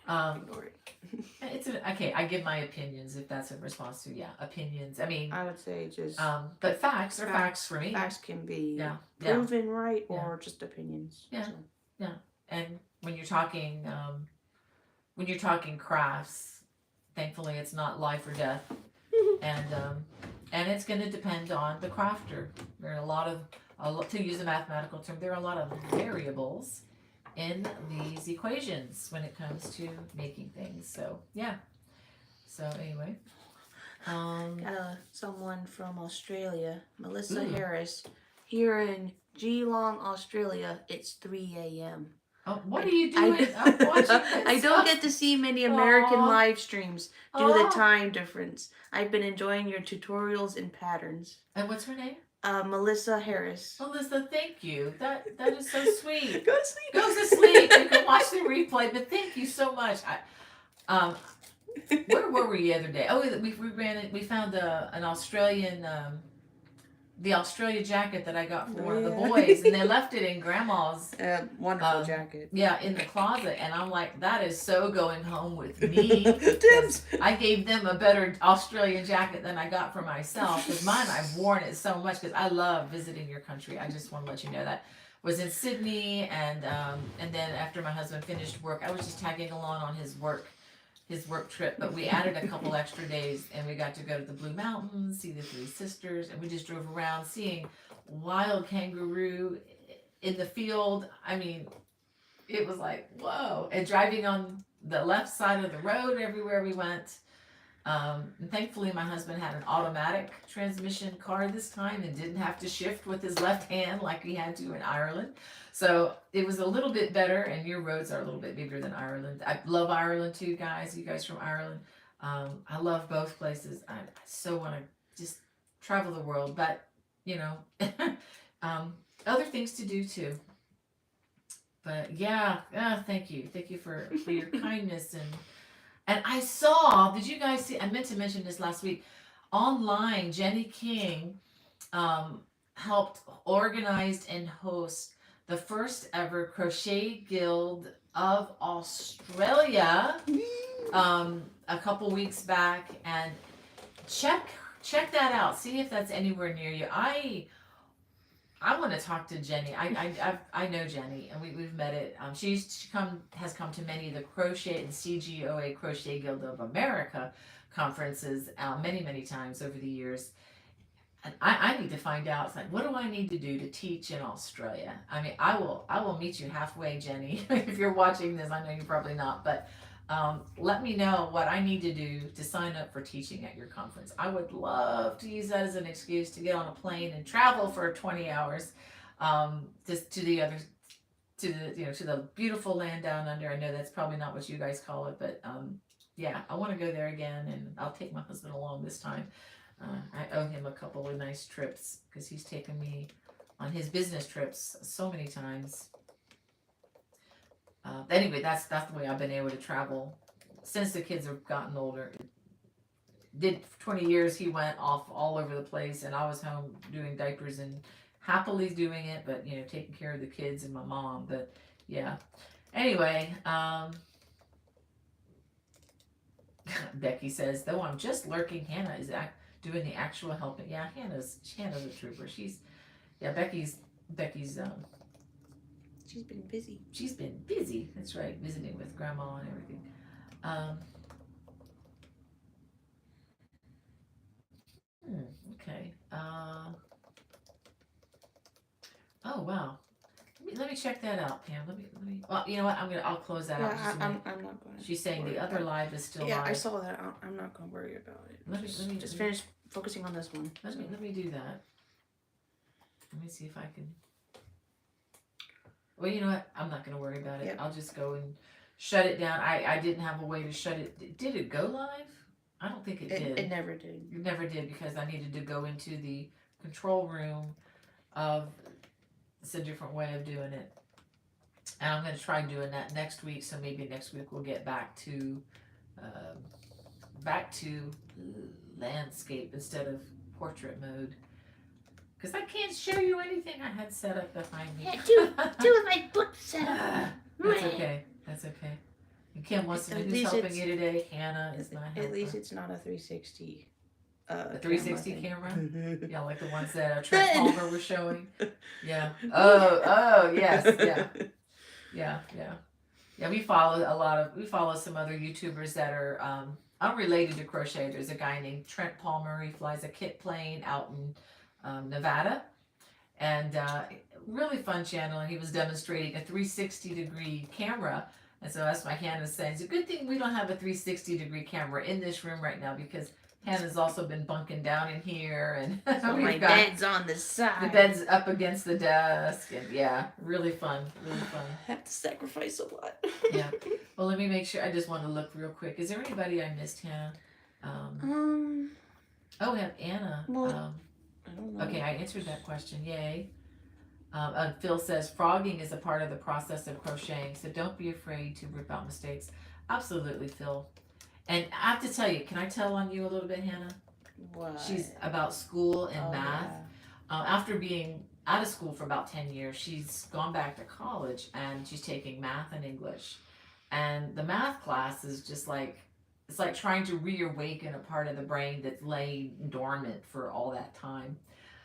Ignore it. It's okay. I give my opinions if that's in response to opinions. I mean, I would say just. But facts are facts for me. Facts can be proven proven right or just opinions. Yeah. So. Yeah. And when you're talking crafts, thankfully it's not life or death, and it's going to depend on the crafter. There are a lot of to use a mathematical term, there are a lot of variables in these equations when it comes to making things. So yeah. So anyway, got someone from Australia, Melissa Harris, here in Geelong, Australia. It's 3 a.m. Oh, what are you doing? I'm watching this I don't get to see many American live streams due to the time difference. I've been enjoying your tutorials and patterns. And what's her name? Melissa Harris. Melissa, thank you. That is so sweet. Go to sleep. Go to sleep. You can watch the replay, but thank you so much. Where were we the other day? Oh, we found an Australian, the Australia jacket that I got for one of the boys, and they left it in Grandma's. Wonderful jacket. Yeah, in the closet, and I'm like, that is so going home with me. I gave them a better Australian jacket than I got for myself, because mine, I've worn it so much because I love visiting your country. I just want to let you know that. Was in Sydney, and then after my husband finished work, I was just tagging along on his work trip, but we added a couple extra days and we got to go to the Blue Mountains, see the Three Sisters, and we just drove around seeing wild kangaroo in the field. I mean, it was like, whoa. And driving on the left side of the road everywhere we went. And thankfully my husband had an automatic transmission car this time and didn't have to shift with his left hand like he had to in Ireland. So it was a little bit better, and your roads are a little bit bigger than Ireland. I love Ireland too, guys. You guys from Ireland. I love both places. I so want to just travel the world, but other things to do too. But yeah, thank you for your kindness and I saw. Did you guys see? I meant to mention this last week. Online, Jenny King helped organize and host the first ever Crochet Guild of Australia a couple weeks back, and check that out. See if that's anywhere near you. I want to talk to Jenny. I know Jenny, and we've met it. Has come to many of the Crochet and CGOA Crochet Guild of America conferences many times over the years. And I need to find out. It's like, what do I need to do to teach in Australia? I mean, I will meet you halfway, Jenny. If you're watching this, I know you're probably not, but let me know what I need to do to sign up for teaching at your conference. I would love to use that as an excuse to get on a plane and travel for 20 hours, just to the other, to the beautiful land down under. I know that's probably not what you guys call it, but yeah, I want to go there again, and I'll take my husband along this time. I owe him a couple of nice trips because he's taken me on his business trips so many times. Anyway, that's the way I've been able to travel since the kids have gotten older. Did 20 years, he went off all over the place, and I was home doing diapers and happily doing it, but taking care of the kids and my mom. But yeah, anyway, Becky says, though I'm just lurking, Hannah is doing the actual helping. Yeah, Hannah's a trooper. Becky's She's been busy. She's been busy. That's right, visiting with grandma and everything. Okay. Oh wow. Let me check that out, Pam. Let me. Well, you know what? I'll close that out. I'm not going to. She's saying the other live is still live. Yeah, I saw that. I'm not going to worry about it. Let me just finish focusing on this one. Let me do that. Let me see if I can. Well, you know what? I'm not going to worry about it. Yep. I'll just go and shut it down. I didn't have a way to shut it. Did it go live? I don't think it did. It never did. It never did because I needed to go into the control room of. It's a different way of doing it. And I'm going to try doing that next week. So maybe next week we'll get back to landscape instead of portrait mode. Because I can't show you anything I had set up behind me. Yeah, do with my book set up. That's okay. That's okay. And Kim wants to know who's helping you today. Hannah is my helper. At least it's not a 360. A 360 camera? Yeah, like the ones that Trent Palmer was showing. Yeah. Oh, yes. Yeah. We follow some other YouTubers that are unrelated to crochet. There's a guy named Trent Palmer. He flies a kit plane out in Nevada, and really fun channel. And he was demonstrating a 360-degree camera. And so that's my Hannah saying, it's a good thing we don't have a 360-degree camera in this room right now because Hannah's also been bunking down in here, and so my bed's on the side. The bed's up against the desk, and yeah, really fun. I have to sacrifice a lot. Yeah. Well, let me make sure. I just want to look real quick. Is there anybody I missed, Hannah? Oh, we have Anna. Well, I don't know. Okay, I answered that question. Yay. Phil says frogging is a part of the process of crocheting, so don't be afraid to rip out mistakes. Absolutely, Phil. And I have to tell you, can I tell on you a little bit, Hannah? What? She's about school and math. Yeah. After being out of school for about 10 years, she's gone back to college and she's taking math and English. And the math class is just like, it's like trying to reawaken a part of the brain that's laid dormant for all that time.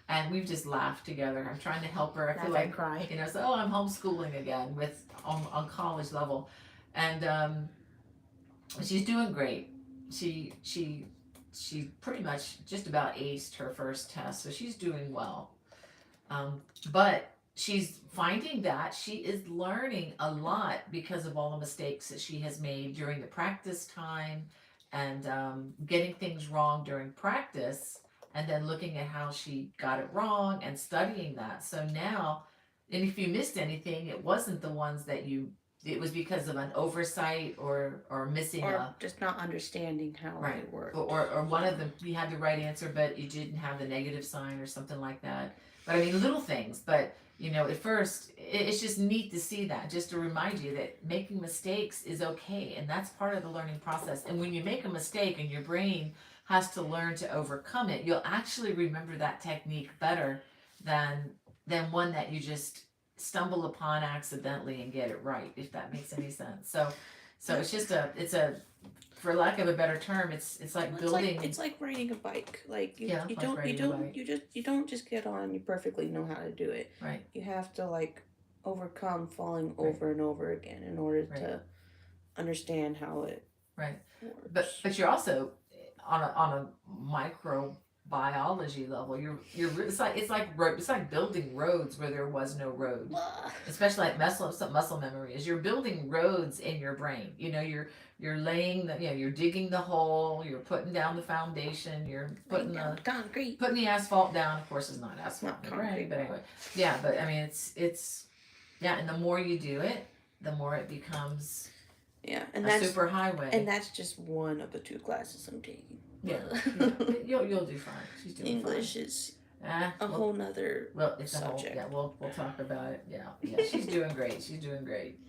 And we've just laughed together. I'm trying to help her. I feel like, cry. So, I'm homeschooling again on college level. And, she's doing great. She pretty much just about aced her first test, so she's doing well. But she's finding that she is learning a lot because of all the mistakes that she has made during the practice time and getting things wrong during practice and then looking at how she got it wrong and studying that. So now, and if you missed anything, it wasn't the ones that it was because of an oversight or missing just not understanding how it worked. Or one of them, you had the right answer, but you didn't have the negative sign or something like that. But I mean, little things. But, at first, it's just neat to see that, just to remind you that making mistakes is okay. And that's part of the learning process. And when you make a mistake and your brain has to learn to overcome it, you'll actually remember that technique better than one that you just stumble upon accidentally and get it right, if that makes any sense. So it's just for lack of a better term, it's like building. It's like riding a bike. Like Yeah, like riding a bike. you don't just get on and you perfectly know how to do it. Right. You have to like overcome falling Right. over and over again in order Right. to understand how it Right. works. But you're also on a microbiology level. It's like building roads where there was no road. Especially like muscle memory is you're building roads in your brain. You know, you're laying the, you know, you're digging the hole, you're putting down the foundation, you're putting the asphalt down. Of course, it's not asphalt in the brain, but anyway, yeah. But I mean, it's yeah, and the more you do it, the more it becomes. Yeah, and that's super highway. And that's just one of the 2 classes I'm taking. Yeah, you'll do fine. She's doing English fine. is a whole nother it's subject. We'll talk about it. Yeah, she's doing great. She's doing great.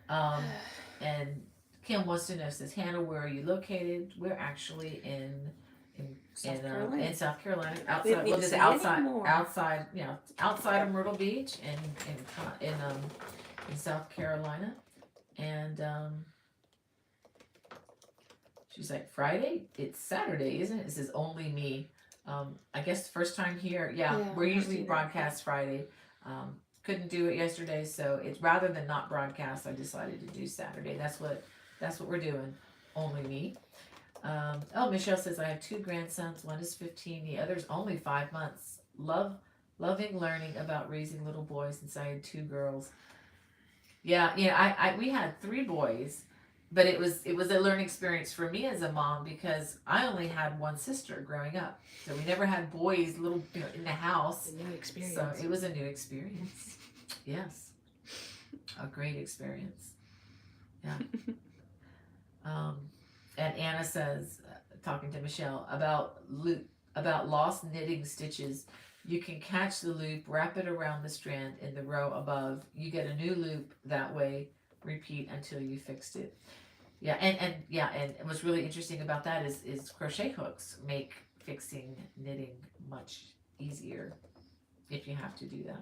And Kim wants to know, says, Hannah, where are you located? We're actually in South Carolina, outside of Myrtle Beach, in South Carolina. And she's like, Friday? It's Saturday, isn't it? It says only me. I guess the first time here. Yeah, we're usually broadcast Friday. Couldn't do it yesterday, so it's rather than not broadcast, I decided to do Saturday. That's what we're doing. Only me. Michelle says, I have 2 grandsons. One is 15, the other's only 5 months. Loving learning about raising little boys, since I had 2 girls. Yeah, we had 3 boys, but it was a learning experience for me as a mom because I only had 1 sister growing up, so we never had boys, little, in the house. A new experience. So it was a new experience. Yes, a great experience. Yeah. And Anna says, talking to Michelle about lost knitting stitches. You can catch the loop, wrap it around the strand in the row above. You get a new loop that way. Repeat until you fixed it. Yeah, and what's really interesting about that is crochet hooks make fixing knitting much easier if you have to do that.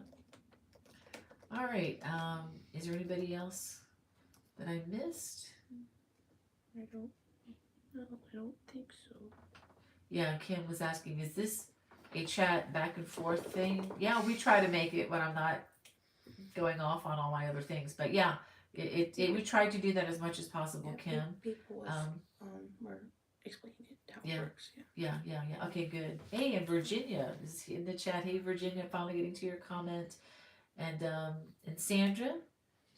All right. Is there anybody else that I missed? I don't think so. Yeah, Kim was asking, is this a chat back and forth thing? Yeah, we try to make it when I'm not going off on all my other things. But yeah, we tried to do that as much as possible, Kim. People were explaining it how it works. Yeah. Okay, good. Hey, and Virginia is in the chat. Hey, Virginia, finally getting to your comment. And Sandra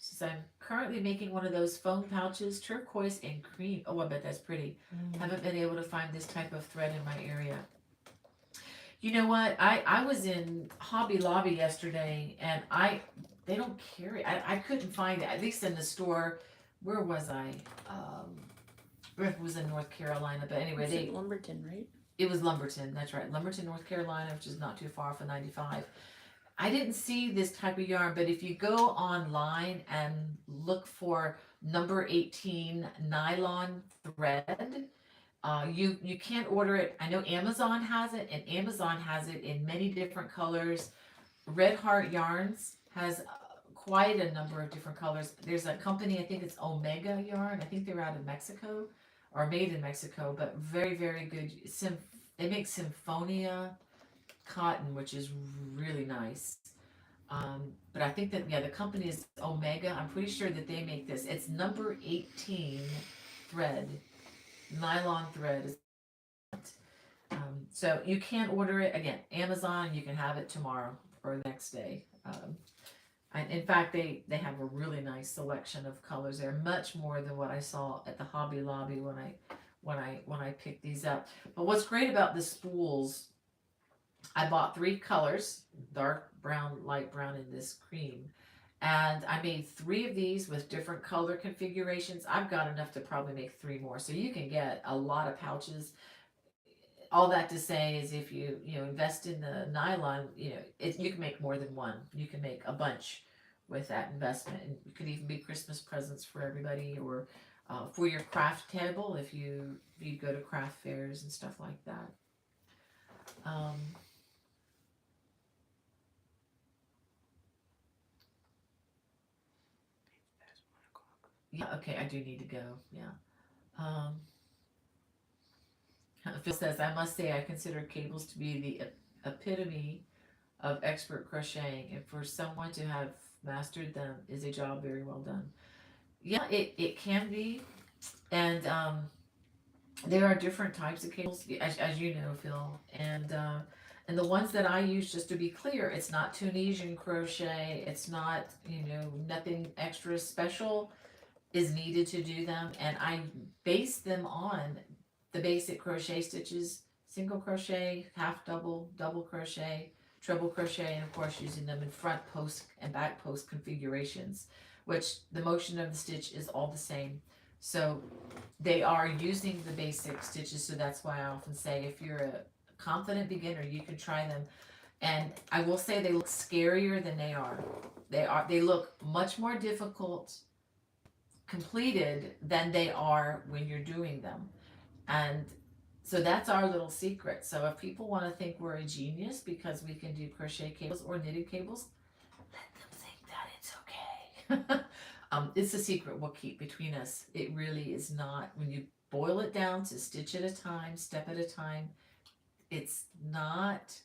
says, I'm currently making one of those foam pouches, turquoise and cream. Oh, I bet that's pretty. Haven't been able to find this type of thread in my area. You know what? I was in Hobby Lobby yesterday, and they don't carry. I couldn't find it, at least in the store. Where was I? It was in North Carolina, but anyway, Lumberton, right? It was Lumberton. That's right, Lumberton, North Carolina, which is not too far from 95. I didn't see this type of yarn, but if you go online and look for number 18 nylon thread, you can't order it. I know Amazon has it, and Amazon has it in many different colors. Red Heart Yarns has quite a number of different colors. There's a company, I think it's Omega Yarn. I think they're out of Mexico, or made in Mexico, but very, very good. They make Symphonia cotton, which is really nice. But I think that, the company is Omega. I'm pretty sure that they make this. It's number 18 thread, nylon thread. So you can order it, again, Amazon. You can have it tomorrow or the next day. And in fact, they have a really nice selection of colors there, much more than what I saw at the Hobby Lobby when I picked these up. But what's great about the spools, I bought 3 colors, dark brown, light brown, and this cream. And I made 3 of these with different color configurations. I've got enough to probably make 3 more. So you can get a lot of pouches. All that to say is if you invest in the nylon, you can make more than one. You can make a bunch with that investment. And it could even be Christmas presents for everybody, or for your craft table if you go to craft fairs and stuff like that. Yeah, okay, I do need to go. Yeah. Um, Phil says, I must say I consider cables to be the epitome of expert crocheting, and for someone to have mastered them is a job very well done. Yeah, it can be, and there are different types of cables, as you know, Phil, and the ones that I use, just to be clear, it's not Tunisian crochet. It's not, nothing extra special is needed to do them, and I base them on the basic crochet stitches: single crochet, half double, double crochet, treble crochet, and of course using them in front post and back post configurations, which the motion of the stitch is all the same. So they are using the basic stitches, so that's why I often say if you're a confident beginner, you can try them. And I will say they look scarier than they are. They look much more difficult completed than they are when you're doing them. And so that's our little secret. So if people want to think we're a genius because we can do crochet cables or knitted cables, let them think that it's okay. It's a secret we'll keep between us. It really is not. When you boil it down to stitch at a time, step at a time, it's not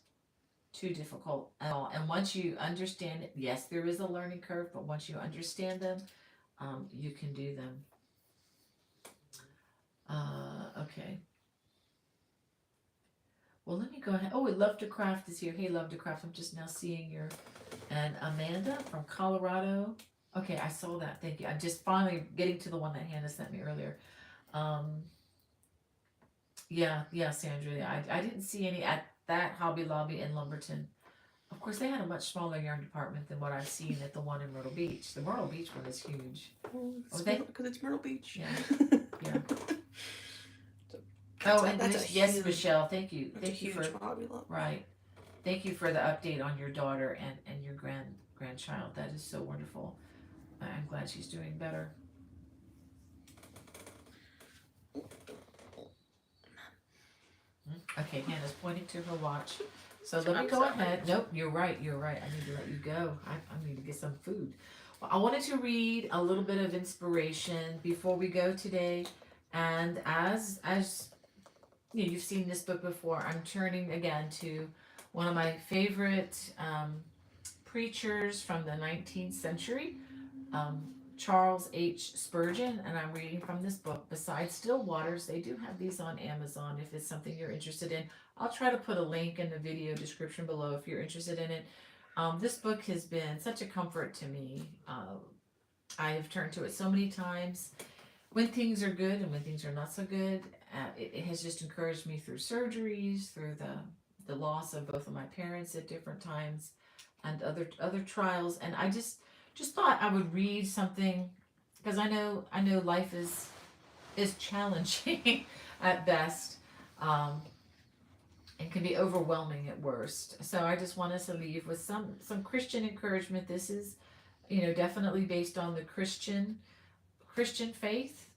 too difficult at all. And once you understand it, yes, there is a learning curve, but once you understand them, you can do them. Okay. Well, let me go ahead. Oh, Love to Craft is here. Hey, Love to Craft. I'm just now seeing your. And Amanda from Colorado. Okay, I saw that. Thank you. I'm just finally getting to the one that Hannah sent me earlier. Yeah, Sandra. I didn't see any at that Hobby Lobby in Lumberton. Of course, they had a much smaller yarn department than what I've seen at the one in Myrtle Beach. The Myrtle Beach one is huge. Because it's Myrtle Beach. Yeah, yeah. Yes, Michelle. Thank you. Thank you for Hobby Lobby. Right. Thank you for the update on your daughter and your grandchild. That is so wonderful. I'm glad she's doing better. Okay, Hannah's pointing to her watch. So let me go ahead. Nope, you're right. I need to let you go. I need to get some food. Well, I wanted to read a little bit of inspiration before we go today. And as you've seen this book before, I'm turning again to one of my favorite preachers from the 19th century, Charles H. Spurgeon, and I'm reading from this book, Beside Still Waters. They do have these on Amazon if it's something you're interested in. I'll try to put a link in the video description below if you're interested in it. This book has been such a comfort to me. I have turned to it so many times when things are good and when things are not so good. It has just encouraged me through surgeries, through the loss of both of my parents at different times, and other trials. And I just thought I would read something because I know life is challenging at best, and can be overwhelming at worst. So I just want us to leave with some Christian encouragement. This is, definitely based on the Christian faith.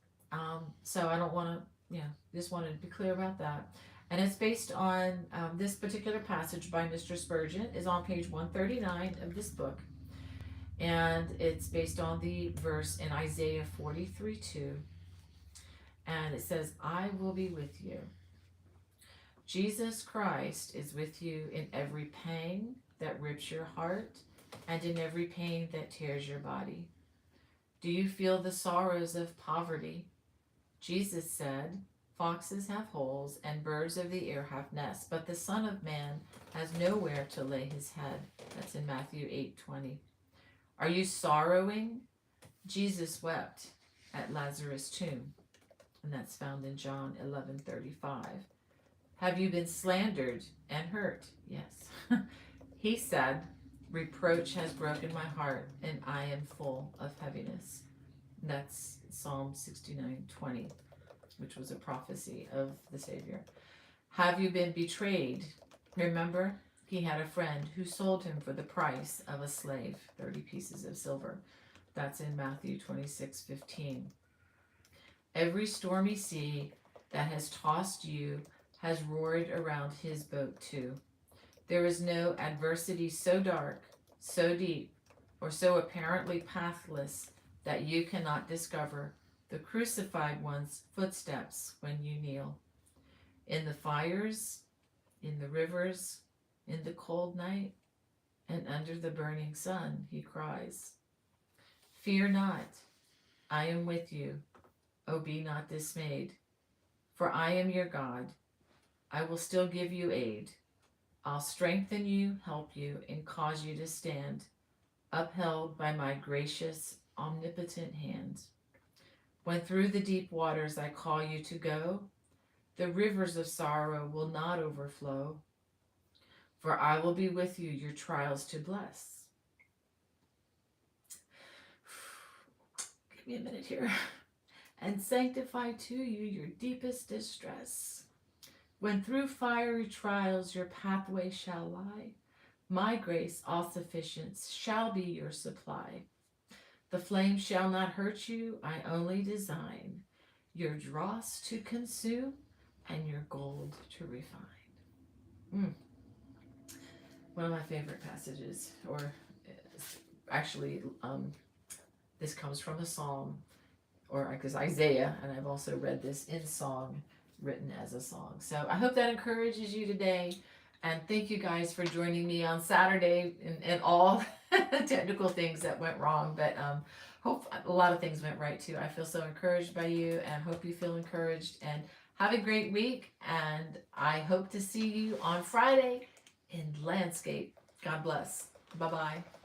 So I don't want to, just wanted to be clear about that. And it's based on this particular passage by Mr. Spurgeon is on page 139 of this book. And it's based on the verse in Isaiah 43:2. And it says, I will be with you. Jesus Christ is with you in every pang that rips your heart and in every pain that tears your body. Do you feel the sorrows of poverty? Jesus said, foxes have holes and birds of the air have nests, but the Son of Man has nowhere to lay his head. That's in Matthew 8:20. Are you sorrowing? Jesus wept at Lazarus' tomb, and that's found in John 11:35. Have you been slandered and hurt? Yes. He said, reproach has broken my heart, and I am full of heaviness. And that's Psalm 69:20, which was a prophecy of the Savior. Have you been betrayed? Remember, he had a friend who sold him for the price of a slave, 30 pieces of silver. That's in Matthew 26:15. Every stormy sea that has tossed you has roared around his boat too. There is no adversity so dark, so deep, or so apparently pathless that you cannot discover the crucified one's footsteps when you kneel. In the fires, in the rivers, in the cold night, and under the burning sun, he cries, "Fear not, I am with you. Oh, be not dismayed, for I am your God. I will still give you aid. I'll strengthen you, help you, and cause you to stand, upheld by my gracious, omnipotent hand. When through the deep waters I call you to go, the rivers of sorrow will not overflow, for I will be with you, your trials to bless." Give me a minute here. "And sanctify to you your deepest distress. When through fiery trials your pathway shall lie, my grace all sufficient shall be your supply. The flame shall not hurt you, I only design your dross to consume and your gold to refine." One of my favorite passages, or actually, this comes from a psalm, or because Isaiah, and I've also read this in song, written as a song. So I hope that encourages you today. And thank you guys for joining me on Saturday and all technical things that went wrong. But hope a lot of things went right too. I feel so encouraged by you and hope you feel encouraged. And have a great week. And I hope to see you on Friday in landscape. God bless. Bye-bye.